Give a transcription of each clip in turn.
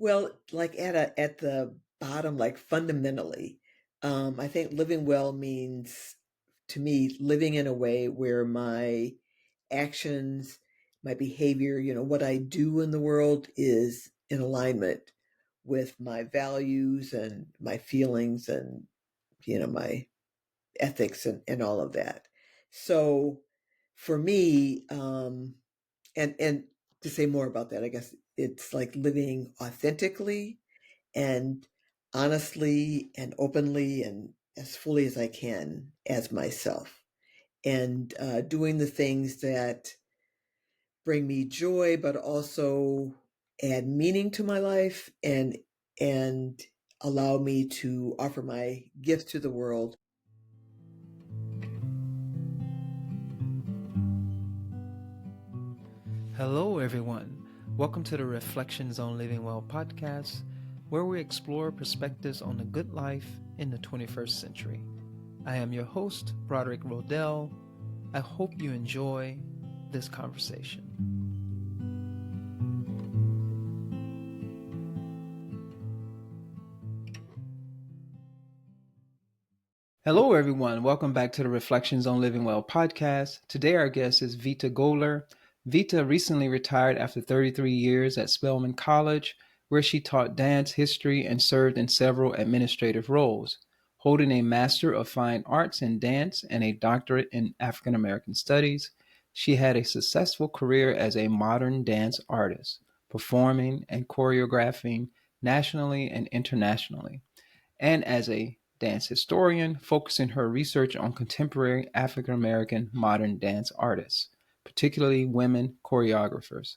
Well, like at the bottom, like fundamentally, I think living well means to me living in a way where my actions, my behavior, what I do in the world is in alignment with my values and my feelings and my ethics and all of that. So for me, and to say more about that, I guess it's like living authentically and honestly and openly and as fully as I can as myself, and doing the things that bring me joy, but also add meaning to my life and allow me to offer my gift to the world. Hello, everyone. Welcome to the Reflections on Living Well podcast, where we explore perspectives on the good life in the 21st century. I am your host, Broderick Rodell. I hope you enjoy this conversation. Hello, everyone. Welcome back to the Reflections on Living Well podcast. Today, our guest is Veta Goler. Veta recently retired after 33 years at Spelman College, where she taught dance history and served in several administrative roles. Holding a Master of Fine Arts in Dance and a doctorate in African American Studies, she had a successful career as a modern dance artist, performing and choreographing nationally and internationally, and as a dance historian, focusing her research on contemporary African American modern dance artists, particularly women choreographers.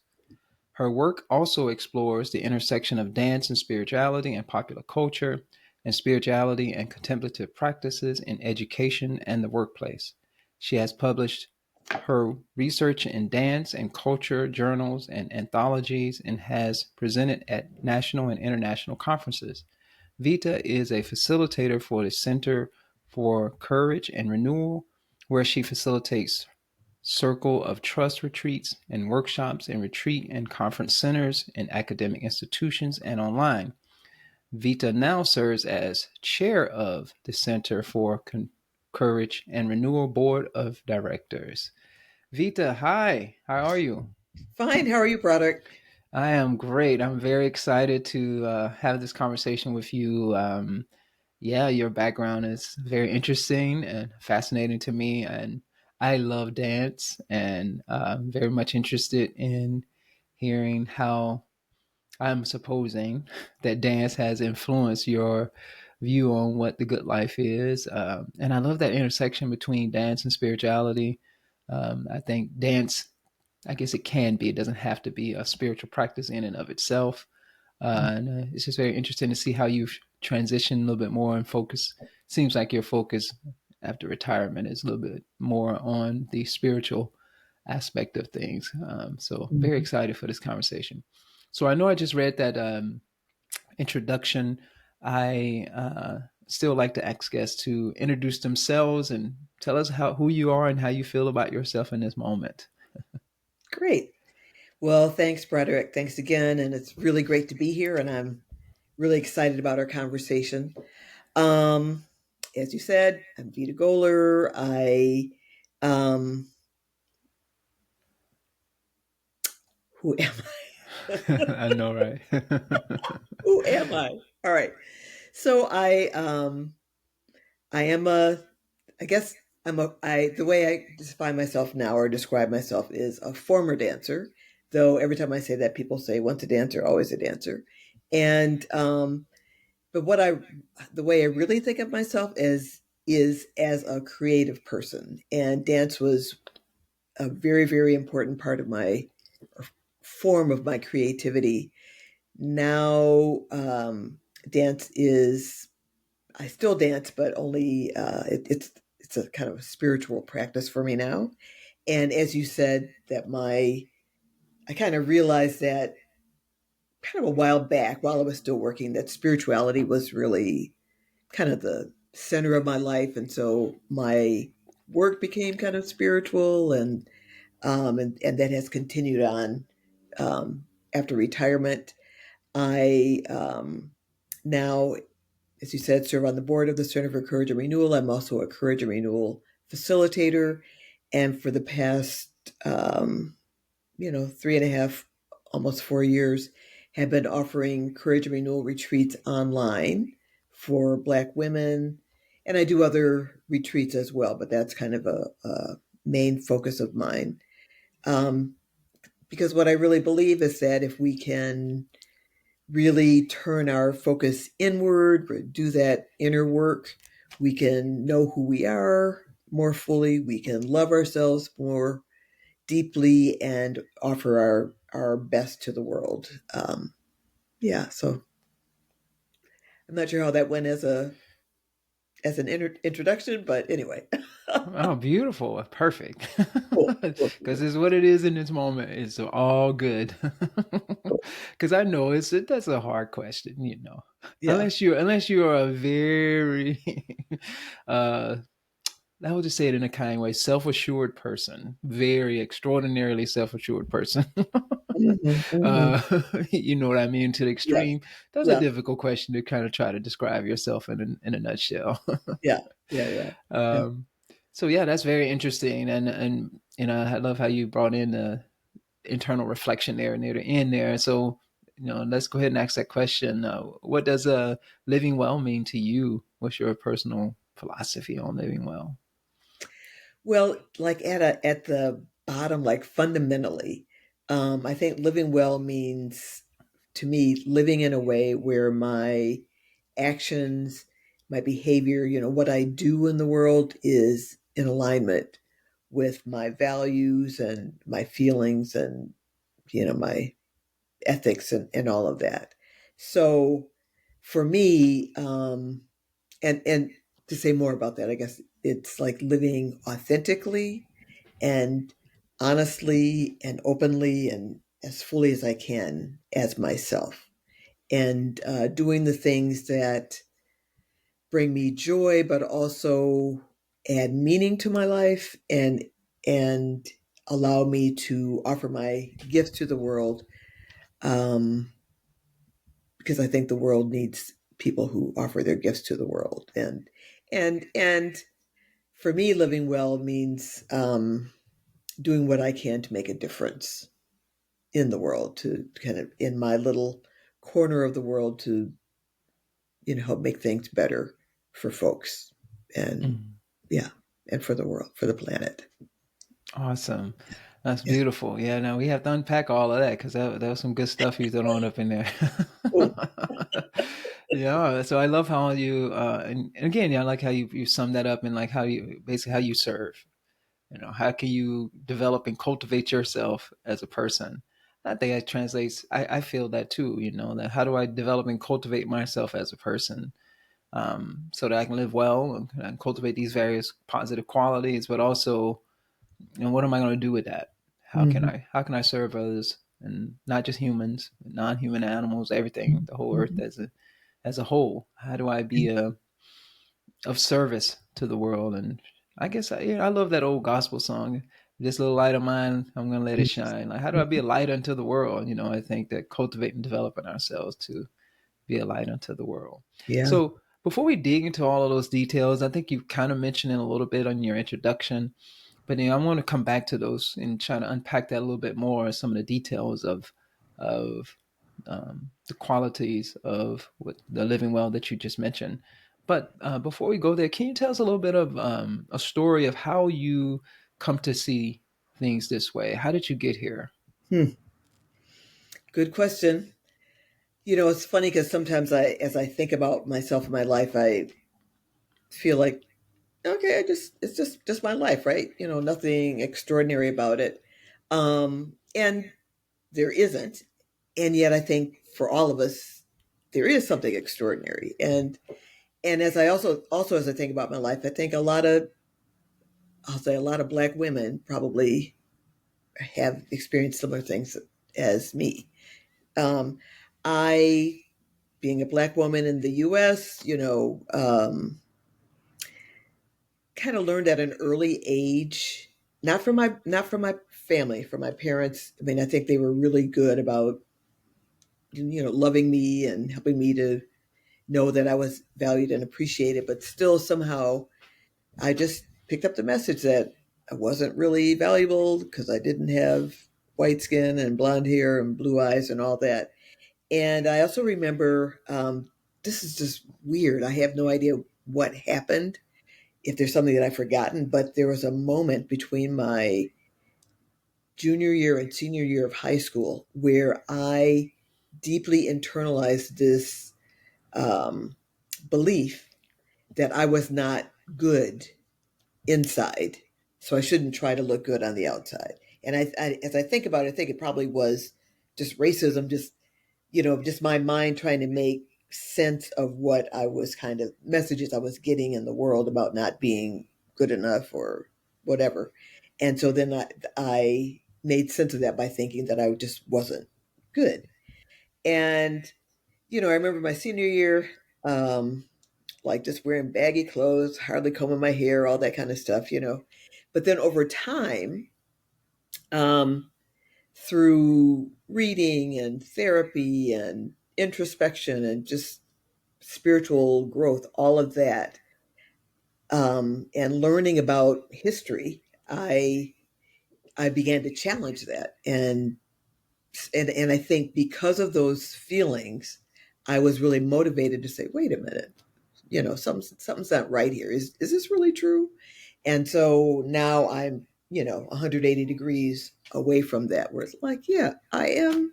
Her work also explores the intersection of dance and spirituality and popular culture, and spirituality and contemplative practices in education and the workplace. She has published her research in dance and culture journals and anthologies and has presented at national and international conferences. Veta is a facilitator for the Center for Courage and Renewal, where she facilitates Circle of Trust retreats and workshops in retreat and conference centers in academic institutions and online. Veta now serves as chair of the Center for Courage and Renewal Board of Directors. Veta, hi, how are you? Fine, how are you, Broderick? I am great. I'm very excited to have this conversation with you. Yeah, your background is very interesting and fascinating to me, and I love dance, and I'm very much interested in hearing how I'm supposing that dance has influenced your view on what the good life is. And I love that intersection between dance and spirituality. I think dance, I guess it can be, it doesn't have to be a spiritual practice in and of itself. And it's just very interesting to see how you've transitioned a little bit more and focus. Seems like your focus after retirement is a little bit more on the spiritual aspect of things. So very Mhm. excited for this conversation. So I know I just read that introduction. I still like to ask guests to introduce themselves and tell us who you are and how you feel about yourself in this moment. Great. Well, thanks, Broderick. Thanks again. And it's really great to be here. And I'm really excited about our conversation. Um, as you said, I'm Vita Goler. Um, who am I know, right? who am I? All right. So I am I guess the way I define myself now or describe myself is a former dancer, though every time I say that people say once a dancer, always a dancer. And but the way I really think of myself is as a creative person, and dance was a very, very important part of my or form of my creativity. Now, dance is I still dance, but only it's a kind of a spiritual practice for me now. And as you said, I kind of realized that kind of a while back while I was still working that spirituality was really kind of the center of my life, and so my work became kind of spiritual, and that has continued on after retirement. I now, as you said, serve on the board of the Center for Courage and Renewal. I'm also a Courage and Renewal facilitator. And for the past, 3.5, almost 4 years, have been offering Courage and Renewal retreats online for Black women. And I do other retreats as well, but that's kind of a main focus of mine. Um, because what I really believe is that if we can really turn our focus inward, do that inner work, we can know who we are more fully, we can love ourselves more deeply, and offer our best to the world. Yeah, so I'm not sure how that went as an introduction, but anyway. Oh, beautiful. Perfect. Cool, cool, Because it's what it is in this moment. It's all good. cool. Because I know that's a hard question, Yeah. Unless you are a very uh I would just say it in a kind way, self-assured person, very extraordinarily self-assured person. Hmm, hmm. uh you know what I mean, to the Yeah, extreme. That's a yeah, difficult question to kind of try to describe yourself in a nutshell. yeah, yeah, yeah, yeah. um so yeah, that's very interesting, and I love how you brought in the internal reflection there near the end there. So let's go ahead and ask that question. What does living well mean to you? What's your personal philosophy on living well? Well, like at the bottom, like fundamentally, I think living well means to me living in a way where my actions, my behavior, what I do in the world is in alignment with my values and my feelings and my ethics and all of that. So for me, and to say more about that, I guess it's like living authentically and honestly and openly and as fully as I can as myself, and doing the things that bring me joy, but also add meaning to my life and allow me to offer my gifts to the world. Um, because I think the world needs people who offer their gifts to the world, and for me, living well means doing what I can to make a difference in the world, to kind of in my little corner of the world, to help make things better for folks, and Mm. yeah, and for the world, for the planet. Awesome. That's Yeah. beautiful. Yeah, now we have to unpack all of that because that was some good stuff you threw on up in there. Cool. Yeah, so I love how you and again, yeah, I like how you sum that up, and like how you basically how you serve. How can you develop and cultivate yourself as a person? I think that translates. I feel that too. That how do I develop and cultivate myself as a person, so that I can live well and cultivate these various positive qualities, but also, what am I going to do with that? Mhm, How can I serve others, and not just humans, non-human animals, everything, mhm, the whole earth mhm. as a whole? How do I be of service to the world? And I guess I love that old gospel song. This little light of mine, I'm gonna let it shine. Like, how do I be a light unto the world? I think that cultivating and developing ourselves to be a light unto the world. Yeah. So before we dig into all of those details, I think you kind of mentioned it a little bit on your introduction, but I want to come back to those and try to unpack that a little bit more, some of the details of the qualities of what the living well that you just mentioned. But before we go there, can you tell us a little bit of a story of how you come to see things this way? How did you get here? Hmm. Good question. It's funny because sometimes as I think about myself and my life, I feel like, okay, it's just my life, right? Nothing extraordinary about it. And there isn't. And yet I think for all of us, there is something extraordinary. And as I also as I think about my life, I think I'll say a lot of Black women probably have experienced similar things as me. Um, I, being a Black woman in the U.S., kind of learned at an early age, not from my family, from my parents. I mean, I think they were really good about loving me and helping me to know that I was valued and appreciated, but still somehow I just picked up the message that I wasn't really valuable because I didn't have white skin and blonde hair and blue eyes and all that. And I also remember, this is just weird. I have no idea what happened, if there's something that I've forgotten, but there was a moment between my junior year and senior year of high school where I deeply internalized this um, belief that I was not good inside, so I shouldn't try to look good on the outside. And as I think about it, I think it probably was just racism, just my mind trying to make sense of what I was kind of messages I was getting in the world about not being good enough or whatever. And so then I made sense of that by thinking that I just wasn't good. And, I remember my senior year, like just wearing baggy clothes, hardly combing my hair, all that kind of stuff. But then over time, um, through reading and therapy and introspection and just spiritual growth, all of that, and learning about history, I began to challenge that, and I think because of those feelings, I was really motivated to say, wait a minute, something's not right here. Is this really true? And so now I'm 180 degrees away from that, where it's like, yeah, I am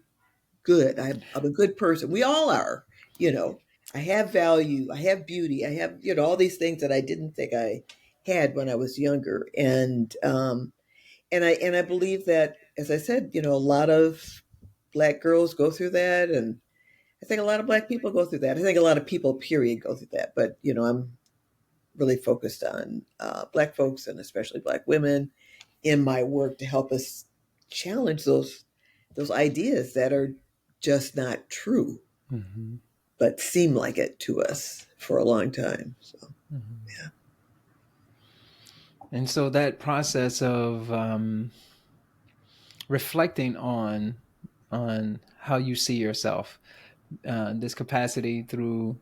good. I'm a good person. We all are. you know I have value, I have beauty, I have all these things that I didn't think I had when I was younger. And I believe that, as I said, a lot of black girls go through that, and I think a lot of black people go through that. I think a lot of people, period, go through that. But I'm really focused on black folks, and especially black women, in my work to help us challenge those ideas that are just not true, Mm-hmm. but seem like it to us for a long time. So Mm-hmm. yeah. And so that process of reflecting on how you see yourself, this capacity through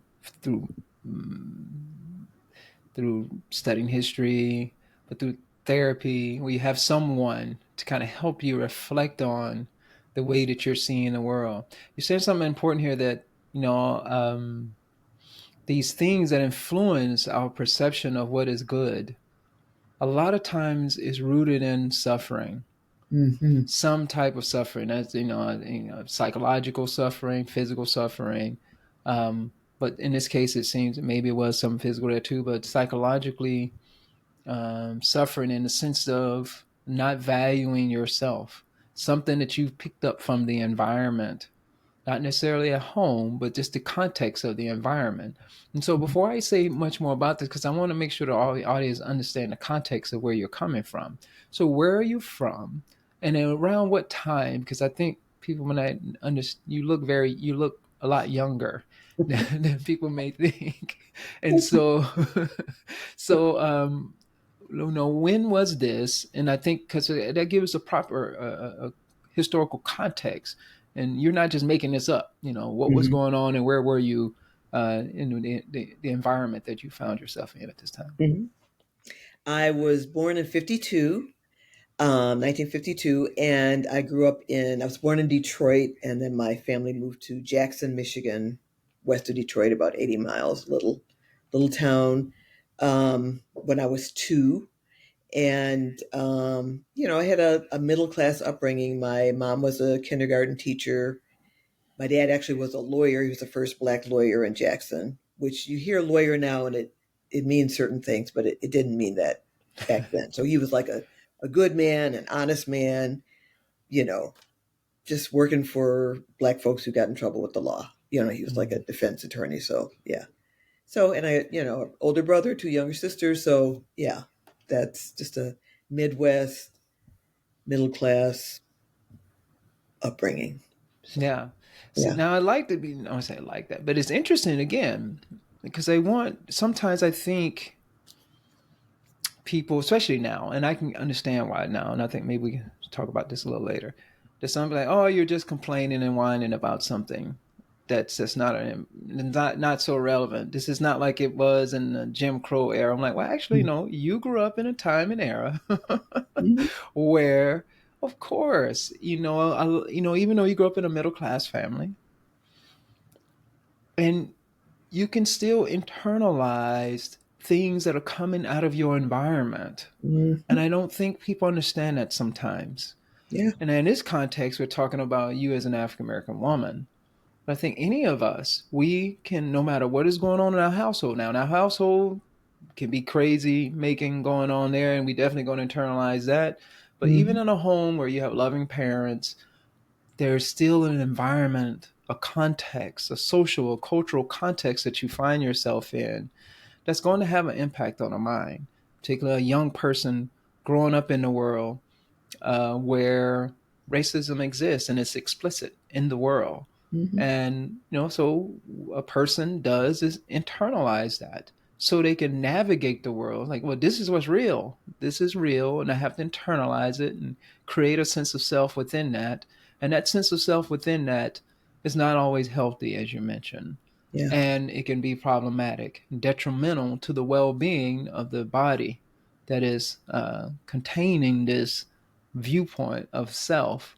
through studying history, but through therapy, where you have someone to kind of help you reflect on the way that you're seeing the world. You said something important here that these things that influence our perception of what is good a lot of times is rooted in suffering, Mm-hmm. some type of suffering. That's psychological suffering, physical suffering. But in this case, it seems that maybe it was some physical there too, but psychologically suffering in the sense of not valuing yourself, something that you've picked up from the environment, not necessarily at home, but just the context of the environment. And so before I say much more about this, because I want to make sure that all the audience understand the context of where you're coming from. So where are you from? And then around what time? Because I think people, when I understand, you look a lot younger than people may think. And so, so, when was this? And I think because that gives a proper historical context, and you're not just making this up. What was Mm-hmm. going on, and where were you in the environment that you found yourself in at this time? Mm-hmm. I was born in 52, 1952, and I was born in Detroit, and then my family moved to Jackson, Michigan, west of Detroit, about 80 miles, little town, when I was two. And, I had a middle class upbringing. My mom was a kindergarten teacher. My dad actually was a lawyer. He was the first black lawyer in Jackson, which you hear lawyer now and it means certain things, but it didn't mean that back then. So he was like a good man, an honest man, you know, just working for black folks who got in trouble with the law. He was like a Mm. defense attorney. So yeah. So, and I, older brother, two younger sisters. So yeah, that's just a Midwest middle class upbringing. So Yeah. See, yeah. now I like to be. I don't say I like that, but it's interesting again because I want. Sometimes I think people, especially now, and I can understand why now, and I think maybe we can talk about this a little later. That some like, oh, you're just complaining and whining about something. that's not so relevant. This is not like it was in the Jim Crow era. I'm like, well, actually, Mhm. no. You grew up in a time and era Mhm. where, of course, even though you grew up in a middle class family, and you can still internalize things that are coming out of your environment. And Mhm. I don't think people understand that sometimes. Yeah. And in this context, we're talking about you as an African American woman. But I think any of us, we can, no matter what is going on in our household now, and our household can be crazy making going on there, and we definitely going to internalize that. But even Mhm. in a home where you have loving parents, there's still an environment, a context, a social, a cultural context that you find yourself in that's going to have an impact on a mind, particularly a young person growing up in the world where racism exists and it's explicit in the world. Mhm. And, so a person does is internalize that so they can navigate the world like, well, this is what's real. This is real. And I have to internalize it and create a sense of self within that. And that sense of self within that is not always healthy, as you mentioned. Yeah. And it can be problematic, detrimental to the well being of the body that is containing this viewpoint of self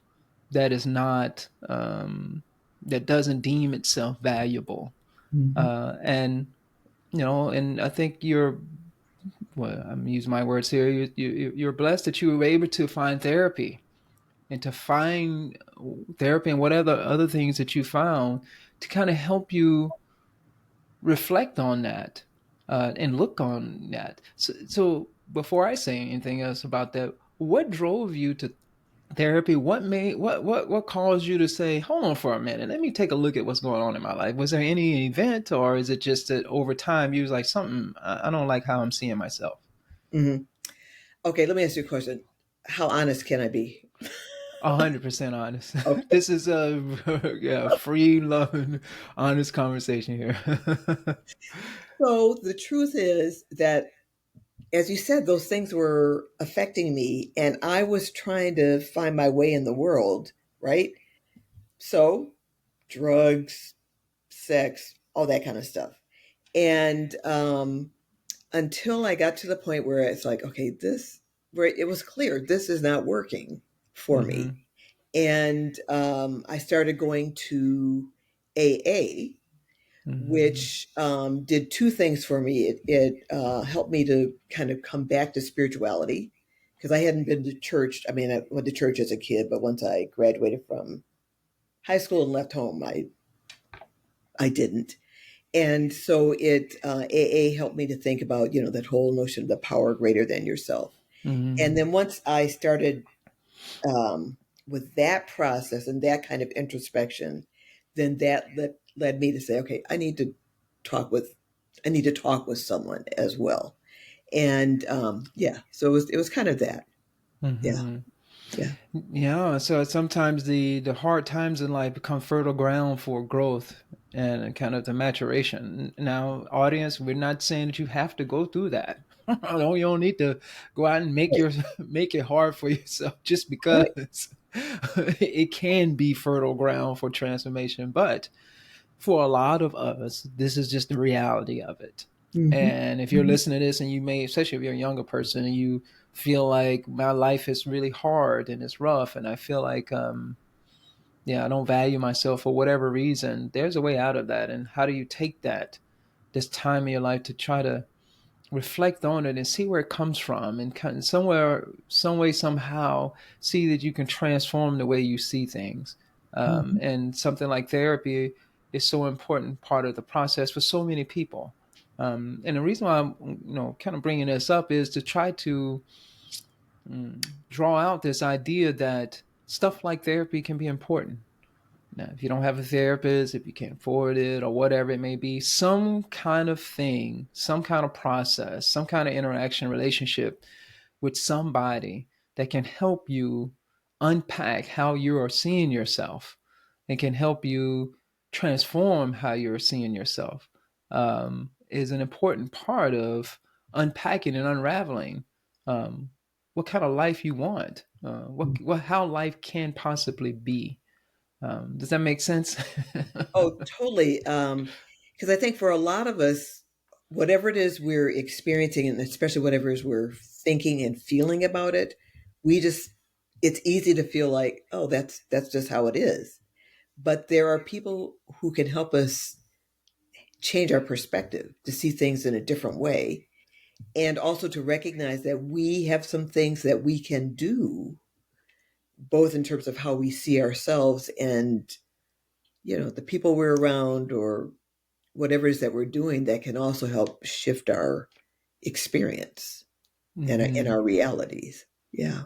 that is not that doesn't deem itself valuable. Mhm. And I think well, I'm using my words here, you're blessed that you were able to find therapy and to find therapy and what other things that you found to kind of help you reflect on that and look on that. So before I say anything else about that, what drove you to therapy? What caused you to say, hold on for a minute, let me take a look at what's going on in my life? Was there any event, or is it just that over time you was like, something, I don't like how I'm seeing myself? Mhm. Okay, let me ask you a question. How honest can I be? 100% honest. Okay. This is a yeah, free love, honest conversation here. So the truth is that, as you said, those things were affecting me, and I was trying to find my way in the world, right? So, drugs, sex, all that kind of stuff. And until I got to the point where it's like, okay, where it was clear this is not working for me. Hmm. And I started going to AA, Hmm. which did two things for me. It helped me to kind of come back to spirituality because I hadn't been to church. I mean, I went to church as a kid, but once I graduated from high school and left home, I didn't. And so AA helped me to think about, that whole notion of the power greater than yourself. And Hmm. then once I started with that process and that kind of introspection, then that led me to say, okay, talk with I need to talk with someone as well. And yeah, so it was kind of that. Yeah, Hmm. yeah. Yeah, so sometimes the hard times in life become fertile ground for growth and kind of the maturation. Now, audience, we're not saying that you have to go through that. You don't need to go out and make Right, make it hard for yourself just right. because it can be fertile ground for transformation. But for a lot of us, this is just the reality of it. Hmm. And if you're Hmm. listening to this and you may, especially if you're a younger person and you feel like my life is really hard and it's rough and I feel like, yeah, I don't value myself for whatever reason, there's a way out of that. And how do you take this time in your life to try to reflect on it and see where it comes from and kind of somewhere, some way, somehow see that you can transform the way you see things. Hmm. And something like therapy is so important part of the process for so many people. And the reason why I'm, kind of bringing this up is to try to draw out this idea that stuff like therapy can be important. Now, if you don't have a therapist, if you can't afford it or whatever it may be, some kind of thing, some kind of process, some kind of interaction, relationship with somebody that can help you unpack how you are seeing yourself and can help you transform how you're seeing yourself is an important part of unpacking and unraveling um, what kind of life you want, how life can possibly be. Does that make sense? Oh, totally. Because I think for a lot of us, whatever it is we're experiencing, and especially whatever it is we're thinking and feeling about it, we just it's easy to feel like, oh, that's just how it is. But there are people who can help us change our perspective to see things in a different way, and also to recognize that we have some things that we can do, both in terms of how we see ourselves and the people we're around, or whatever it is that we're doing, that can also help shift our experience and Hmm. our realities. Yeah.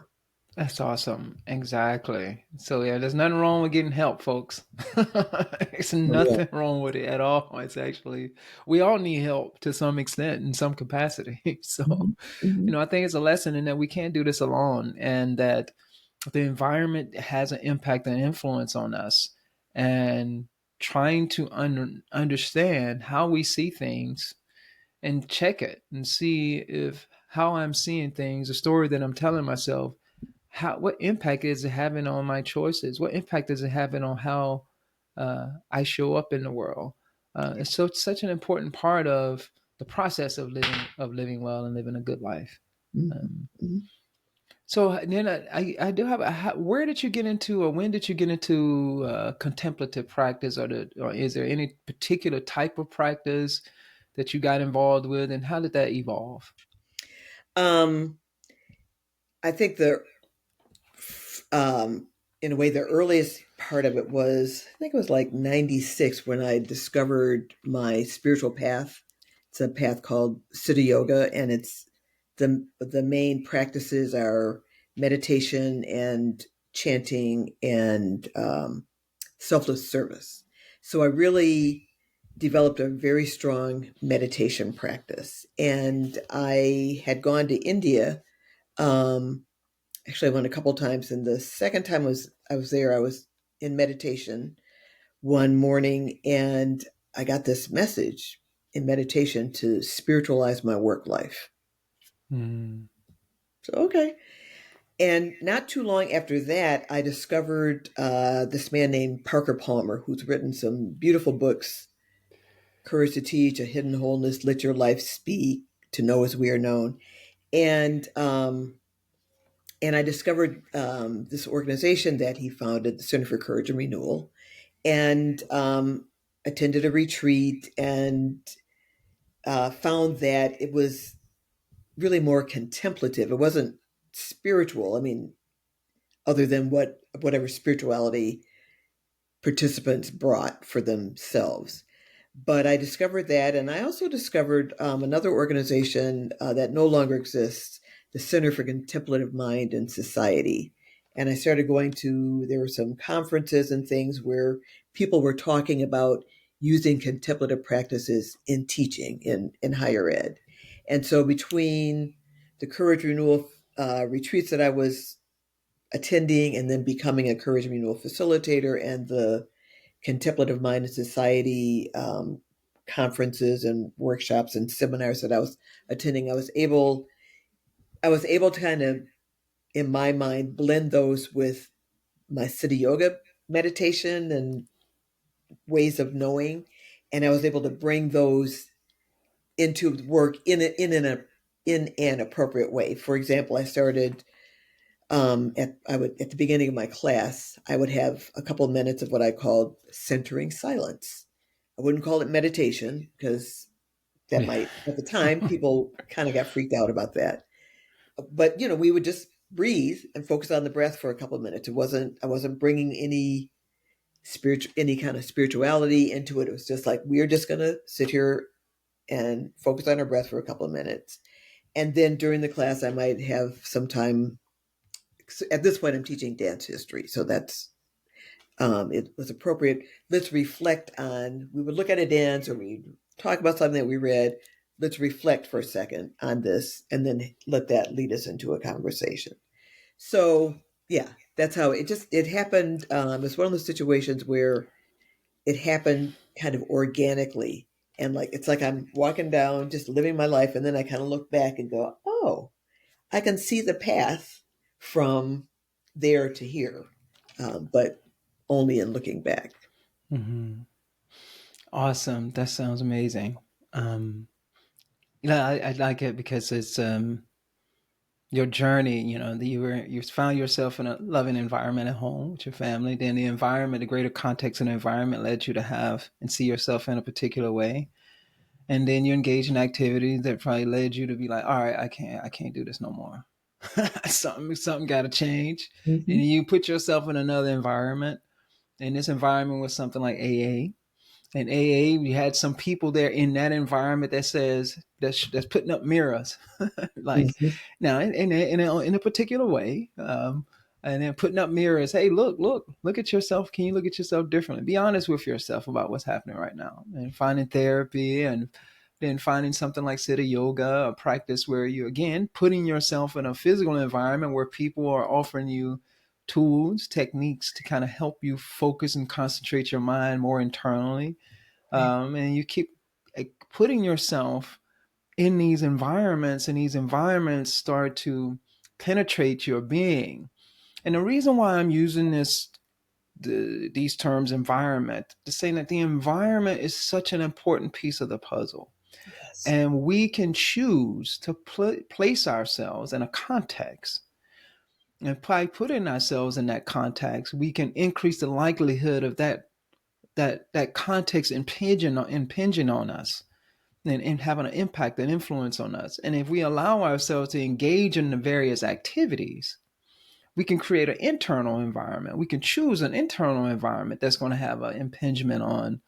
That's awesome. Exactly. So yeah, there's nothing wrong with getting help, folks. There's Oh, yeah. nothing wrong with it at all. It's actually we all need help to some extent in some capacity. So, Mhm. Mhm. I think it's a lesson in that we can't do this alone and that the environment has an impact and influence on us. And trying to understand how we see things and check it and see if how I'm seeing things, the story that I'm telling myself, what impact is it having on my choices? What impact is it having on how I show up in the world? It's such an important part of the process of living well and living a good life. Mhm. Um, Mhm. so then I do have where did you get into or when did you get into contemplative practice or is there any particular type of practice that you got involved with and how did that evolve? Um, I think um, in a way, the earliest part of it was, I think it was like 96 when I discovered my spiritual path. It's a path called Siddha Yoga, and the main practices are meditation and chanting and selfless service. So I really developed a very strong meditation practice, and I had gone to India. Um, Actually, I went a couple times, and the second time I was there. I was in meditation one morning, and I got this message in meditation to spiritualize my work life. Mm. So okay, and not too long after that, I discovered this man named Parker Palmer, who's written some beautiful books: "Courage to Teach," "A Hidden Wholeness," "Let Your Life Speak," "To Know As We Are Known," and I discovered this organization that he founded, the Center for Courage and Renewal, and attended a retreat and found that it was really more contemplative. It wasn't spiritual. I mean, other than whatever spirituality participants brought for themselves. But I discovered that, and I also discovered another organization that no longer exists, the Center for Contemplative Mind and Society. And I started going to, there were some conferences and things where people were talking about using contemplative practices in teaching in higher ed. And so between the Courage Renewal retreats that I was attending and then becoming a Courage Renewal facilitator, and the Contemplative Mind and Society conferences and workshops and seminars that I was attending, I was able to kind of, in my mind, blend those with my Siddha Yoga meditation and ways of knowing, and I was able to bring those into work in an appropriate way. For example, I started at the beginning of my class, I would have a couple of minutes of what I called centering silence. I wouldn't call it meditation because that Yeah. might, at the time, people kind of got freaked out about that. But we would just breathe and focus on the breath for a couple of minutes. I wasn't bringing any kind of spirituality into it. It was just like, we're just going to sit here and focus on our breath for a couple of minutes. And then during the class, I might have some time. At this point, I'm teaching dance history, so that's it was appropriate. Let's reflect on. We would look at a dance, or we talk about something that we read. Let's reflect for a second on this, and then let that lead us into a conversation. So yeah, that's how it happened. It's one of those situations where it happened kind of organically, and like it's like I'm walking down, just living my life, and then I kind of look back and go, oh, I can see the path from there to here, but only in looking back. Hmm. Awesome. That sounds amazing. Um, I like it because it's your journey. You found yourself in a loving environment at home with your family. Then the environment, the greater context of the environment, led you to have and see yourself in a particular way. And then you engage in activities that probably led you to be like, all right, I can't do this no more. Something got to change. And Hmm. you put yourself in another environment. And this environment was something like AA. And AA, we had some people there in that environment that says that's putting up mirrors, like Hmm. now in a particular way, and then putting up mirrors. Hey, look at yourself. Can you look at yourself differently? Be honest with yourself about what's happening right now, and finding therapy, and then finding something like Siddha Yoga, a practice where you again putting yourself in a physical environment where people are offering you tools, techniques to kind of help you focus and concentrate your mind more internally, and you keep putting yourself in these environments, and these environments start to penetrate your being. And the reason why I'm using these terms environment to say that the environment is such an important piece of the puzzle, Yes. and we can choose to place ourselves in a context, and by putting ourselves in that context we can increase the likelihood of that context impinging on us, and having an impact and influence on us. And if we allow ourselves to engage in the various activities, we can create an internal environment. We can choose an internal environment that's going to have an impingement on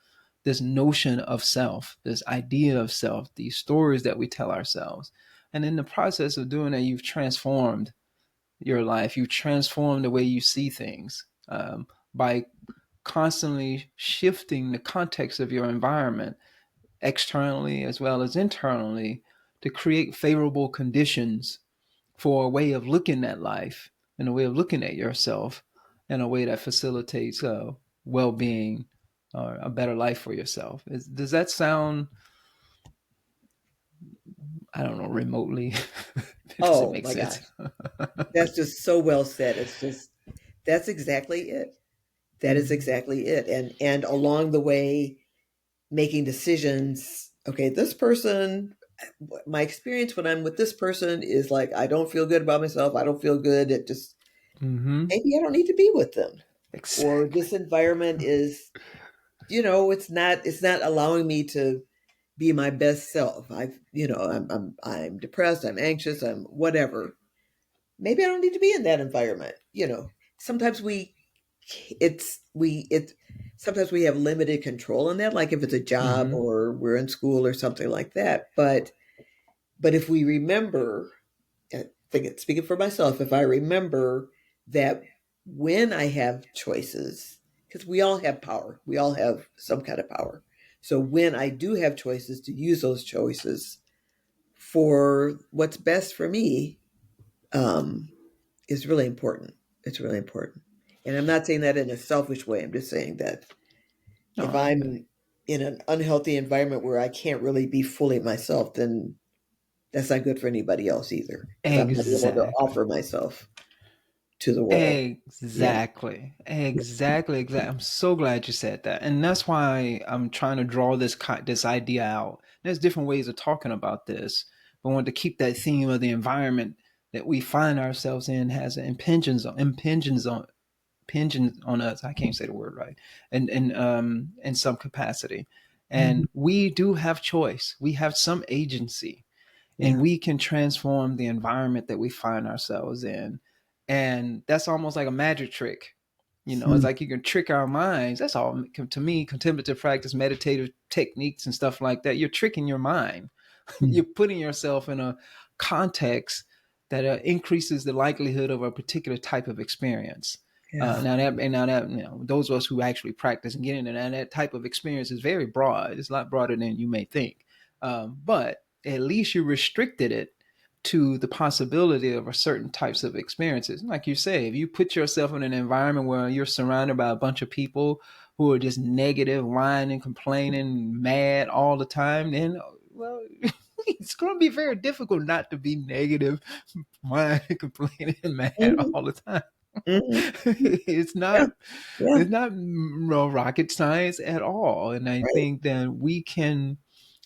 this notion of self, this idea of self, these stories that we tell ourselves. And in the process of doing that, you've transformed your life. You've transformed the way you see things, by constantly shifting the context of your environment externally as well as internally to create favorable conditions for a way of looking at life and a way of looking at yourself in a way that facilitates well-being or a better life for yourself. Does that sound, I don't know, remotely? Does it Oh make my sense? gosh. That's just so well said. It's just, that's exactly it. That is Mm-hmm. exactly it. And along the way, making decisions. Okay, this person, my experience when I'm with this person is like, I don't feel good about myself. I don't feel good. It just, Mm-hmm. maybe I don't need to be with them. Or Exactly. this environment is, it's not allowing me to be my best self. I'm depressed, I'm anxious, I'm whatever. Maybe I don't need to be in that environment. Sometimes it sometimes we have limited control on that, like if it's a job Mm-hmm. or we're in school or something like that. But if we remember, I think speaking for myself, if I remember that when I have choices, because we all have power, we all have some kind of power. So when I do have choices, to use those choices for what's best for me, um, is really important. It's really important. And I'm not saying that in a selfish way. I'm just saying that if No, I'm in an unhealthy environment where I can't really be fully myself, then that's not good for anybody else either, because I'm not able to exactly. offer myself to the world. Yeah. Exactly. Exactly. I'm so glad you said that. And that's why I'm trying to draw this idea out. There's different ways of talking about this, but I want to keep that theme of the environment that we find ourselves in has impingements on us. I can't say the word right. And in some capacity. Mhm. And we do have choice. We have some agency, and Yeah. we can transform the environment that we find ourselves in. And that's almost like a magic trick. It's Mm. like you can trick our minds. That's all to me, contemplative practice, meditative techniques, and stuff like that. You're tricking your mind. Mm. You're putting yourself in a context that increases the likelihood of a particular type of experience. Yeah. Now that those of us who actually practice and get into that type of experience is very broad. It's a lot broader than you may think. But at least you restricted it to the possibility of a certain types of experiences. Like you say, if you put yourself in an environment where you're surrounded by a bunch of people who are just negative, whining, complaining, mad all the time, then well, it's going to be very difficult not to be negative, whining, complaining, and mad Mhm. all the time. Mhm. it's Yeah, not yeah, it's not rocket science at all. And I right. think that we can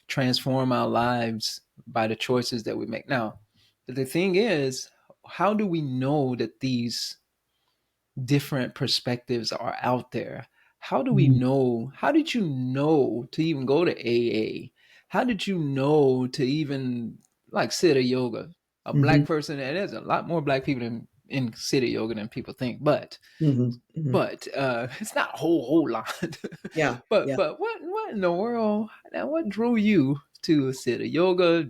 transform our lives by the choices that we make. Now, the thing is, how do we know that these different perspectives are out there? How do we Mhm, know? How did you know to even go to AA? How did you know to even like Siddha yoga? A mhm, black person, and there's a lot more black people in Siddha yoga than people think, but mhm, mhm. it's not a whole lot. Yeah, but yeah. what in the world? Now, what drew you to Siddha yoga?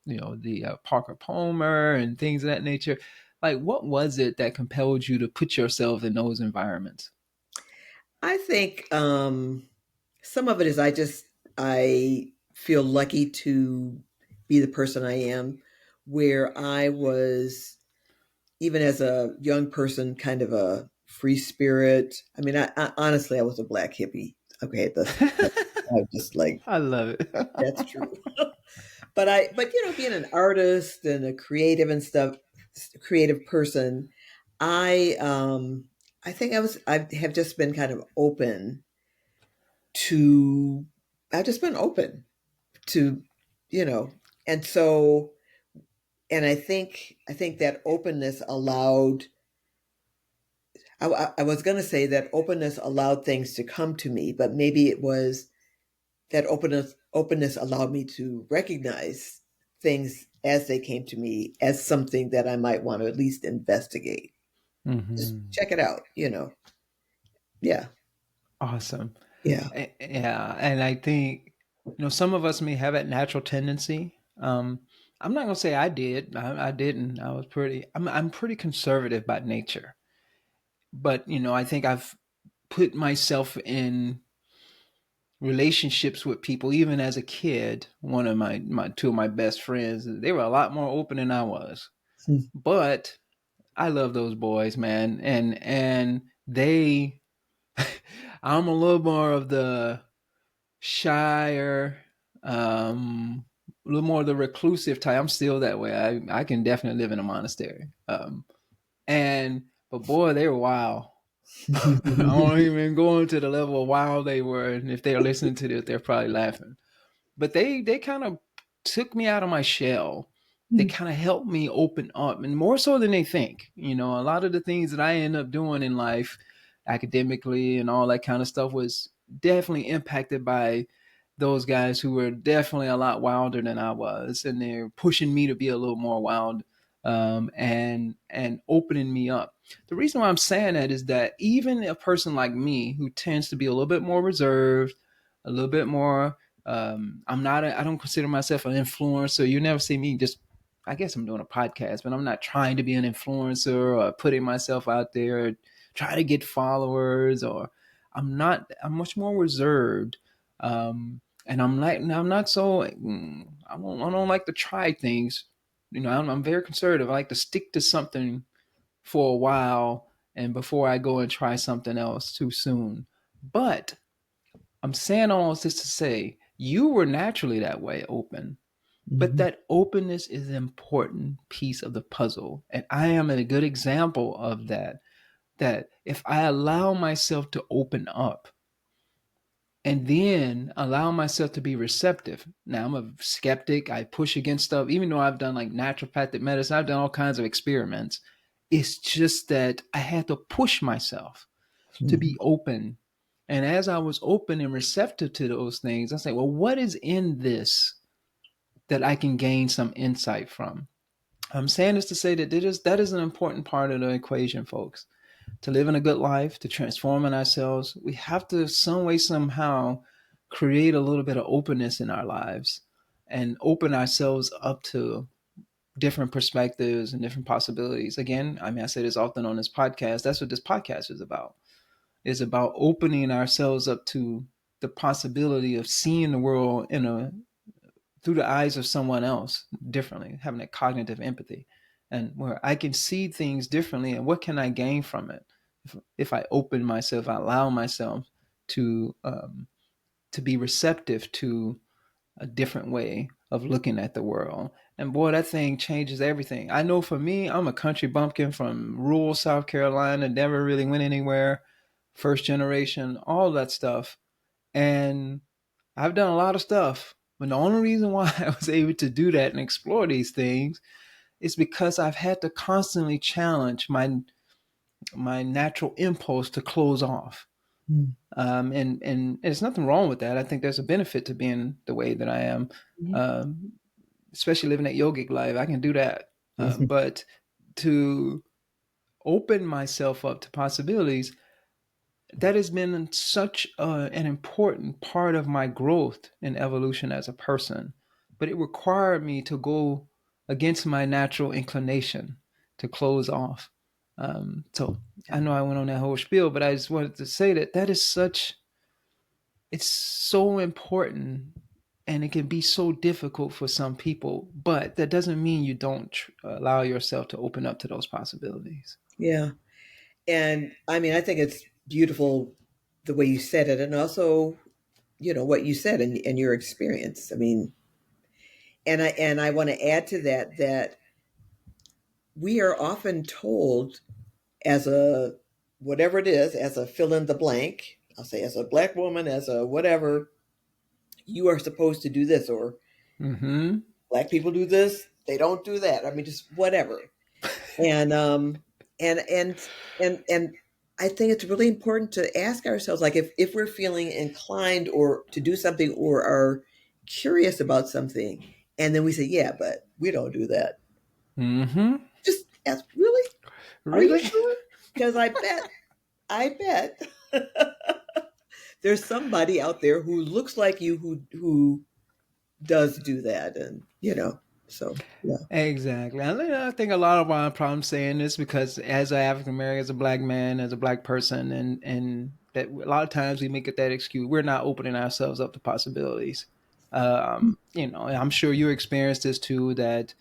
The Parker Palmer and things of that nature. Like, what was it that compelled you to put yourself in those environments? I think some of it is I feel lucky to be the person I am, where I was, even as a young person, kind of a free spirit. I mean, I honestly, I was a black hippie. Okay, I just like I love it. that's true. But being an artist and a creative and stuff, creative person, I um, I think I have just been kind of open to. I've just been open to, you know, and so, and I think that openness allowed. I was going to say that openness allowed things to come to me, but maybe it was that openness allowed me to recognize things as they came to me as something that I might want to at least investigate. Just Hmm. check it out. Yeah, Awesome. yeah. Yeah, and I think some of us may have that natural tendency. I'm not gonna say I did. I didn't. I was pretty. I'm pretty conservative by nature, but I think I've put myself in relationships with people even as a kid. One of my two of my best friends, they were a lot more open than I was, Hmm. but I love those boys, man, and they. I'm a little more of the shyer, a little more of the reclusive type. I'm still that way. I can definitely live in a monastery. And but boy, they were wild. I don't even go into the level of wild they were, and if they're listening to this, they're probably laughing. But they kind of took me out of my shell. They kind of helped me open up, and more so than they think. A lot of the things that I end up doing in life, academically and all that kind of stuff, was definitely impacted by those guys who were definitely a lot wilder than I was, and they're pushing me to be a little more wild, and opening me up. The reason why I'm saying that is that even a person like me, who tends to be a little bit more reserved, a little bit more, I don't consider myself an influencer. You never see me just, I guess I'm doing a podcast, but I'm not trying to be an influencer or putting myself out there, or try to get followers, or I'm much more reserved. And I'm not so, I don't like to try things. I'm very conservative. I like to stick to something for a while and before I go and try something else too soon. But I'm saying all this to say you were naturally that way, open. But Mhm, that openness is an important piece of the puzzle. And I am a good example of that. That if I allow myself to open up and then allow myself to be receptive. Now, I'm a skeptic. I push against stuff, even though I've done like naturopathic medicine, I've done all kinds of experiments. It's just that I had to push myself to mhm, be open. And as I was open and receptive to those things, I say, well, what is in this that I can gain some insight from? I'm saying this to say that that is an important part of the equation, folks. To live in a good life, to transform in ourselves, we have to some way, somehow create a little bit of openness in our lives and open ourselves up to different perspectives and different possibilities. Again, I mean, I say this often on this podcast. That's what this podcast is about. Is about opening ourselves up to the possibility of seeing the world through the eyes of someone else differently, having that cognitive empathy, and where I can see things differently, and what can I gain from it if I open myself, I allow myself to be receptive to a different way of looking at the world. And boy, that thing changes everything. I know for me, I'm a country bumpkin from rural South Carolina, never really went anywhere, first generation, all that stuff. And I've done a lot of stuff. But the only reason why I was able to do that and explore these things is because I've had to constantly challenge my natural impulse to close off. Mm-hmm. And there's nothing wrong with that. I think there's a benefit to being the way that I am, um, especially living that yogic life. I can do that. Mm-hmm. But to open myself up to possibilities, that has been such an important part of my growth and evolution as a person. But it required me to go against my natural inclination to close off. So I Yeah. know I went on that whole spiel, but I just wanted to say that that is such, it's so important, and it can be so difficult for some people, but that doesn't mean you don't allow yourself to open up to those possibilities. Yeah. And I mean, I think it's beautiful the way you said it, and also, what you said and your experience. I mean, and I want to add to that we are often told as a whatever it is, as a fill in the blank, I'll say as a black woman, as a whatever, you are supposed to do this, or Mm-hmm. black people do this, they don't do that. I mean, just whatever. And and and and I think it's really important to ask ourselves, like, if we're feeling inclined or to do something or are curious about something, and then we say, yeah, but we don't do that. Mm-hmm. Just ask, really? Are you Really? sure? Because I bet there's somebody out there who looks like you who does do that, and so yeah. Exactly. I think a lot of our problems saying this because as an African American, as a black man, as a black person, and that a lot of times we make it that excuse. We're not opening ourselves up to possibilities. I'm sure you experienced this too. That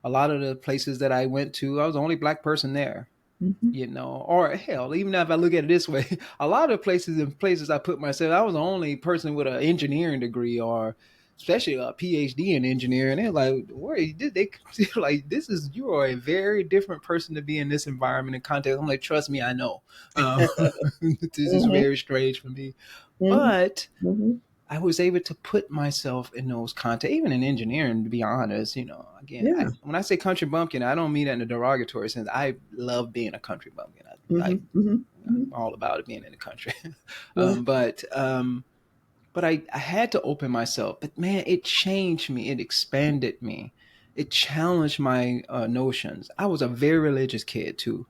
a lot of the places that I went to, I was the only black person there. Hmm. Or hell, even if I look at it this way, a lot of places I put myself, I was the only person with an engineering degree or especially a PhD in engineering. They're like, where did they like this is you are a very different person to be in this environment and context. I'm like, trust me, I know. Um, this is Hmm. very strange for me. Hmm. But Hmm. I was able to put myself in those contexts, even in engineering, to be honest. Again, Yeah. when I say country bumpkin, I don't mean that in a derogatory sense. I love being a country bumpkin. Hmm. Hmm. Hmm. I'm all about it being in the country. Yeah. But I had to open myself. But man, it changed me. It expanded me. It challenged my notions. I was a very religious kid too.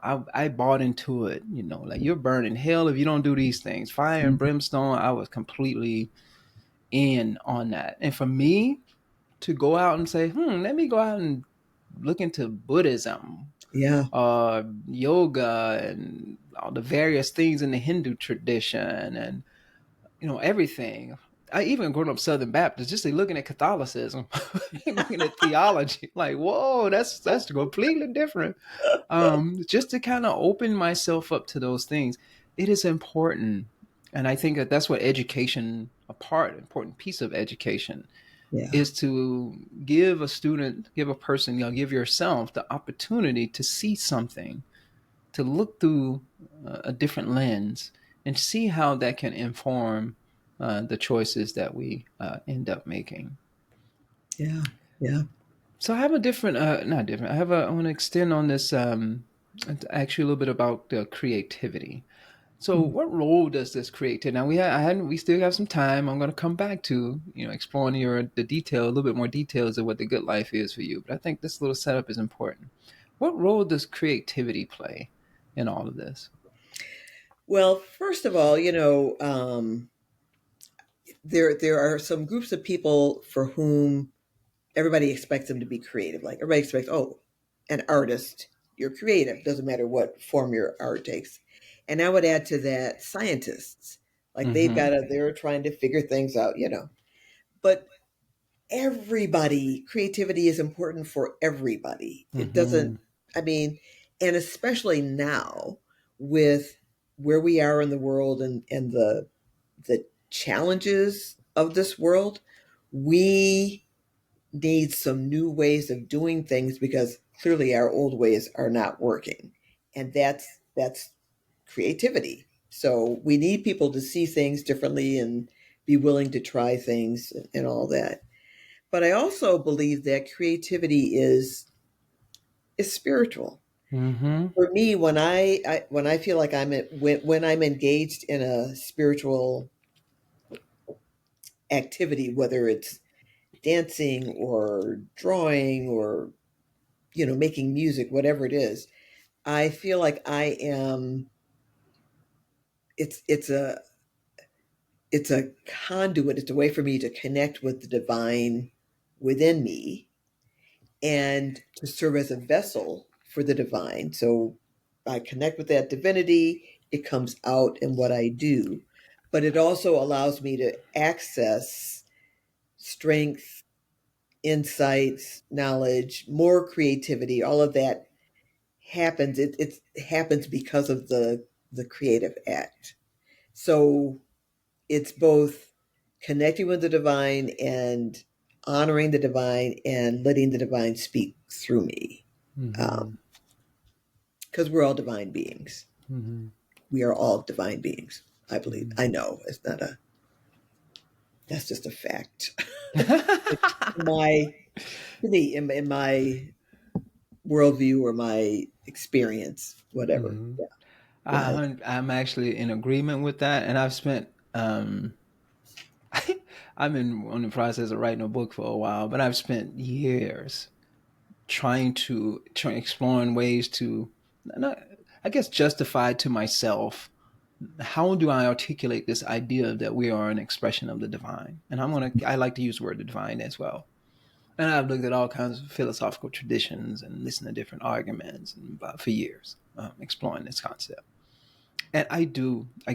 I bought into it. Like you're burning hell if you don't do these things. Fire and Mhm. brimstone. I was completely in on that. And for me to go out and say, let me go out and look into Buddhism, Yeah. yoga, and all the various things in the Hindu tradition, and everything. I even growing up Southern Baptist, just looking at Catholicism, looking at theology, like whoa, that's completely different. Just to kind of open myself up to those things, it is important, and I think that that's what education, important piece of education, Yeah. is to give a student, give a person, give yourself the opportunity to see something, to look through a different lens and see how that can inform the choices that we end up making. Yeah. Yeah. So I have a different, not different. I want to extend on this, actually a little bit about creativity. So, Mhm. what role does this creativity? Now we still have some time. I'm going to come back to exploring the detail, a little bit more details of what the good life is for you. But I think this little setup is important. What role does creativity play in all of this? Well, first of all, there are some groups of people for whom everybody expects them to be creative. Like everybody expects, oh, an artist, you're creative. Doesn't matter what form your art takes. And I would add to that scientists. Like Mm-hmm. they're trying to figure things out. But everybody, creativity is important for everybody. It Mm-hmm. doesn't, I mean, and especially now with where we are in the world and the challenges of this world, we need some new ways of doing things because clearly our old ways are not working. And that's creativity. So we need people to see things differently and be willing to try things and all that. But I also believe that creativity is spiritual. Mm-hmm. For me, when I feel like when I'm engaged in a spiritual activity, whether it's dancing or drawing or making music, whatever it is, I feel like I am. It's a conduit. It's a way for me to connect with the divine within me and to serve as a vessel for the divine. So I connect with that divinity. It comes out in what I do, but it also allows me to access strength, insights, knowledge, more creativity. All of that happens. It happens because of the creative act. So it's both connecting with the divine and honoring the divine and letting the divine speak through me. Mm-hmm. Because we're all divine beings. Mm-hmm. We are all divine beings. I believe. Mm-hmm. I know it's not a. That's just a fact. in my in my worldview or my experience, whatever. Mm-hmm. Yeah. Go ahead. I'm actually in agreement with that, and I've spent I've been on the process of writing a book for a while, but I've spent years exploring ways to, not, I guess, justify to myself how do I articulate this idea that we are an expression of the divine, and I like to use the word the divine as well. And I've looked at all kinds of philosophical traditions and listened to different arguments and, for years, exploring this concept. And I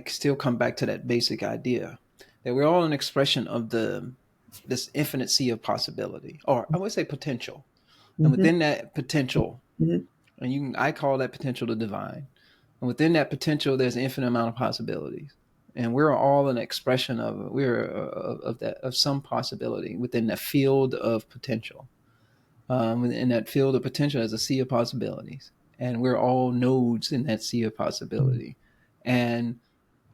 still come back to that basic idea that we're all an expression of this infinite sea of possibility, or I would say potential. And Mm-hmm. within that potential, Mm-hmm. I call that potential the divine. And within that potential, there's an infinite amount of possibilities. And we're all an expression of some possibility within that field of potential. In that field of potential, there's a sea of possibilities, and we're all nodes in that sea of possibility. And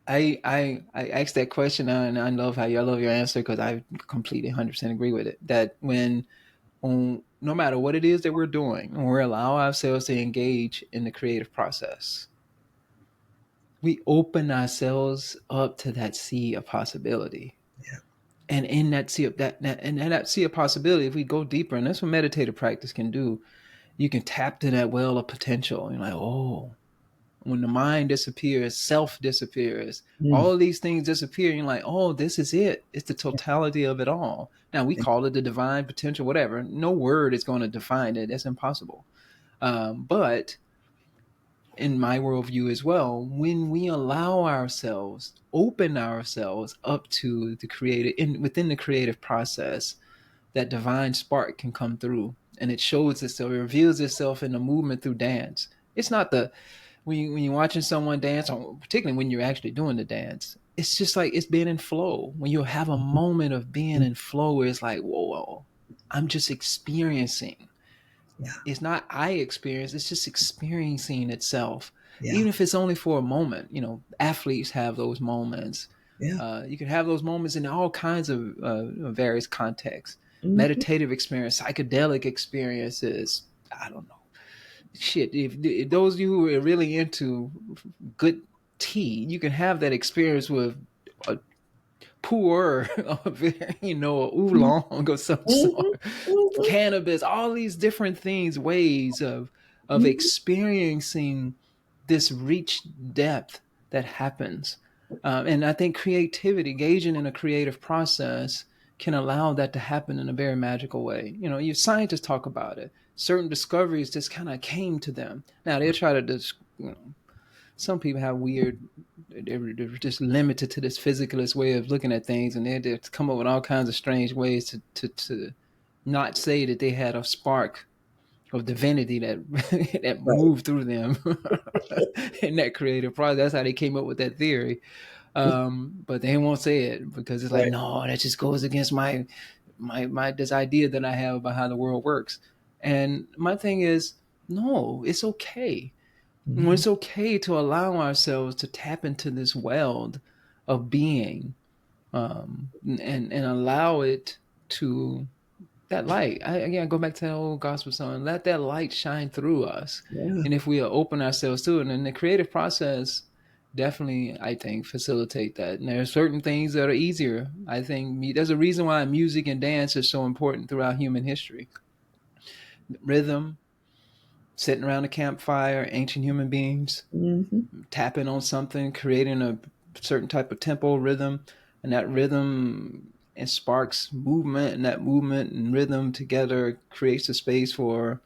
I asked that question, and I love your answer because I completely 100% agree with it. That no matter what it is that we're doing, when we allow ourselves to engage in the creative process, we open ourselves up to that sea of possibility. Yeah. And in that sea of that sea of possibility, if we go deeper, and that's what meditative practice can do, you can tap to that well of potential. You're like, oh, when the mind disappears, self disappears, Mm. all of these things disappear. And you're like, oh, this is it. It's the totality of it all. Now we call it the divine potential, whatever. No word is going to define it. That's impossible. But in my worldview as well, when we allow ourselves, open ourselves up to the creative, within the creative process, that divine spark can come through, and it shows itself, it reveals itself in the movement through dance. It's not the when you're watching someone dance, or particularly when you're actually doing the dance, it's just like it's being in flow. When you have a moment of being in flow, where it's like, whoa, I'm just experiencing. Yeah. It's not I experience, it's just experiencing itself, Yeah. even if it's only for a moment. Athletes have those moments. Yeah. You can have those moments in all kinds of various contexts. Mm-hmm. Meditative experience, psychedelic experiences, I don't know, shit, if those of you who are really into good tea, you can have that experience with a pu'er, oolong of some Mm-hmm. sort, Mm-hmm. cannabis, all these different things, ways of Mm-hmm. experiencing this rich depth that happens. And I think creativity, engaging in a creative process, can allow that to happen in a very magical way. You scientists talk about it. Certain discoveries just kind of came to them. Now they try to some people have weird, they're just limited to this physicalist way of looking at things, and they come up with all kinds of strange ways to not say that they had a spark of divinity that that Right. moved through them in that creative process. That's how they came up with that theory. But they won't say it because it's like, Right. no, that just goes against my my this idea that I have about how the world works. And my thing is, no, it's okay. Mhm. It's okay to allow ourselves to tap into this weld of being, and allow it to that light. Again, go back to that old gospel song. Let that light shine through us, Yeah. and if we open ourselves to it, and the creative process definitely, I think, facilitate that. And there are certain things that are easier. I think there's a reason why music and dance is so important throughout human history. Rhythm, sitting around a campfire, ancient human beings Mhm. tapping on something, creating a certain type of tempo rhythm, and that rhythm and sparks movement, and that movement and rhythm together creates a space for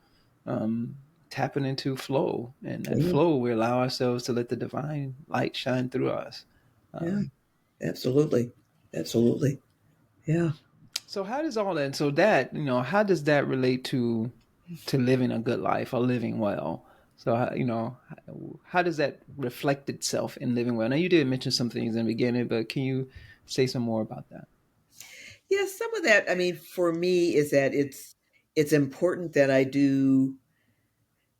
um, tapping into flow. And that Yeah. flow, we allow ourselves to let the divine light shine through us. Yeah. Um, Absolutely. Absolutely. Yeah. so how does all that? So that how does that relate to living a good life or living well? So how does that reflect itself in living well? Now you did mention some things in the beginning, but can you say some more about that? Yeah, some of that, I mean, for me is that it's important that I do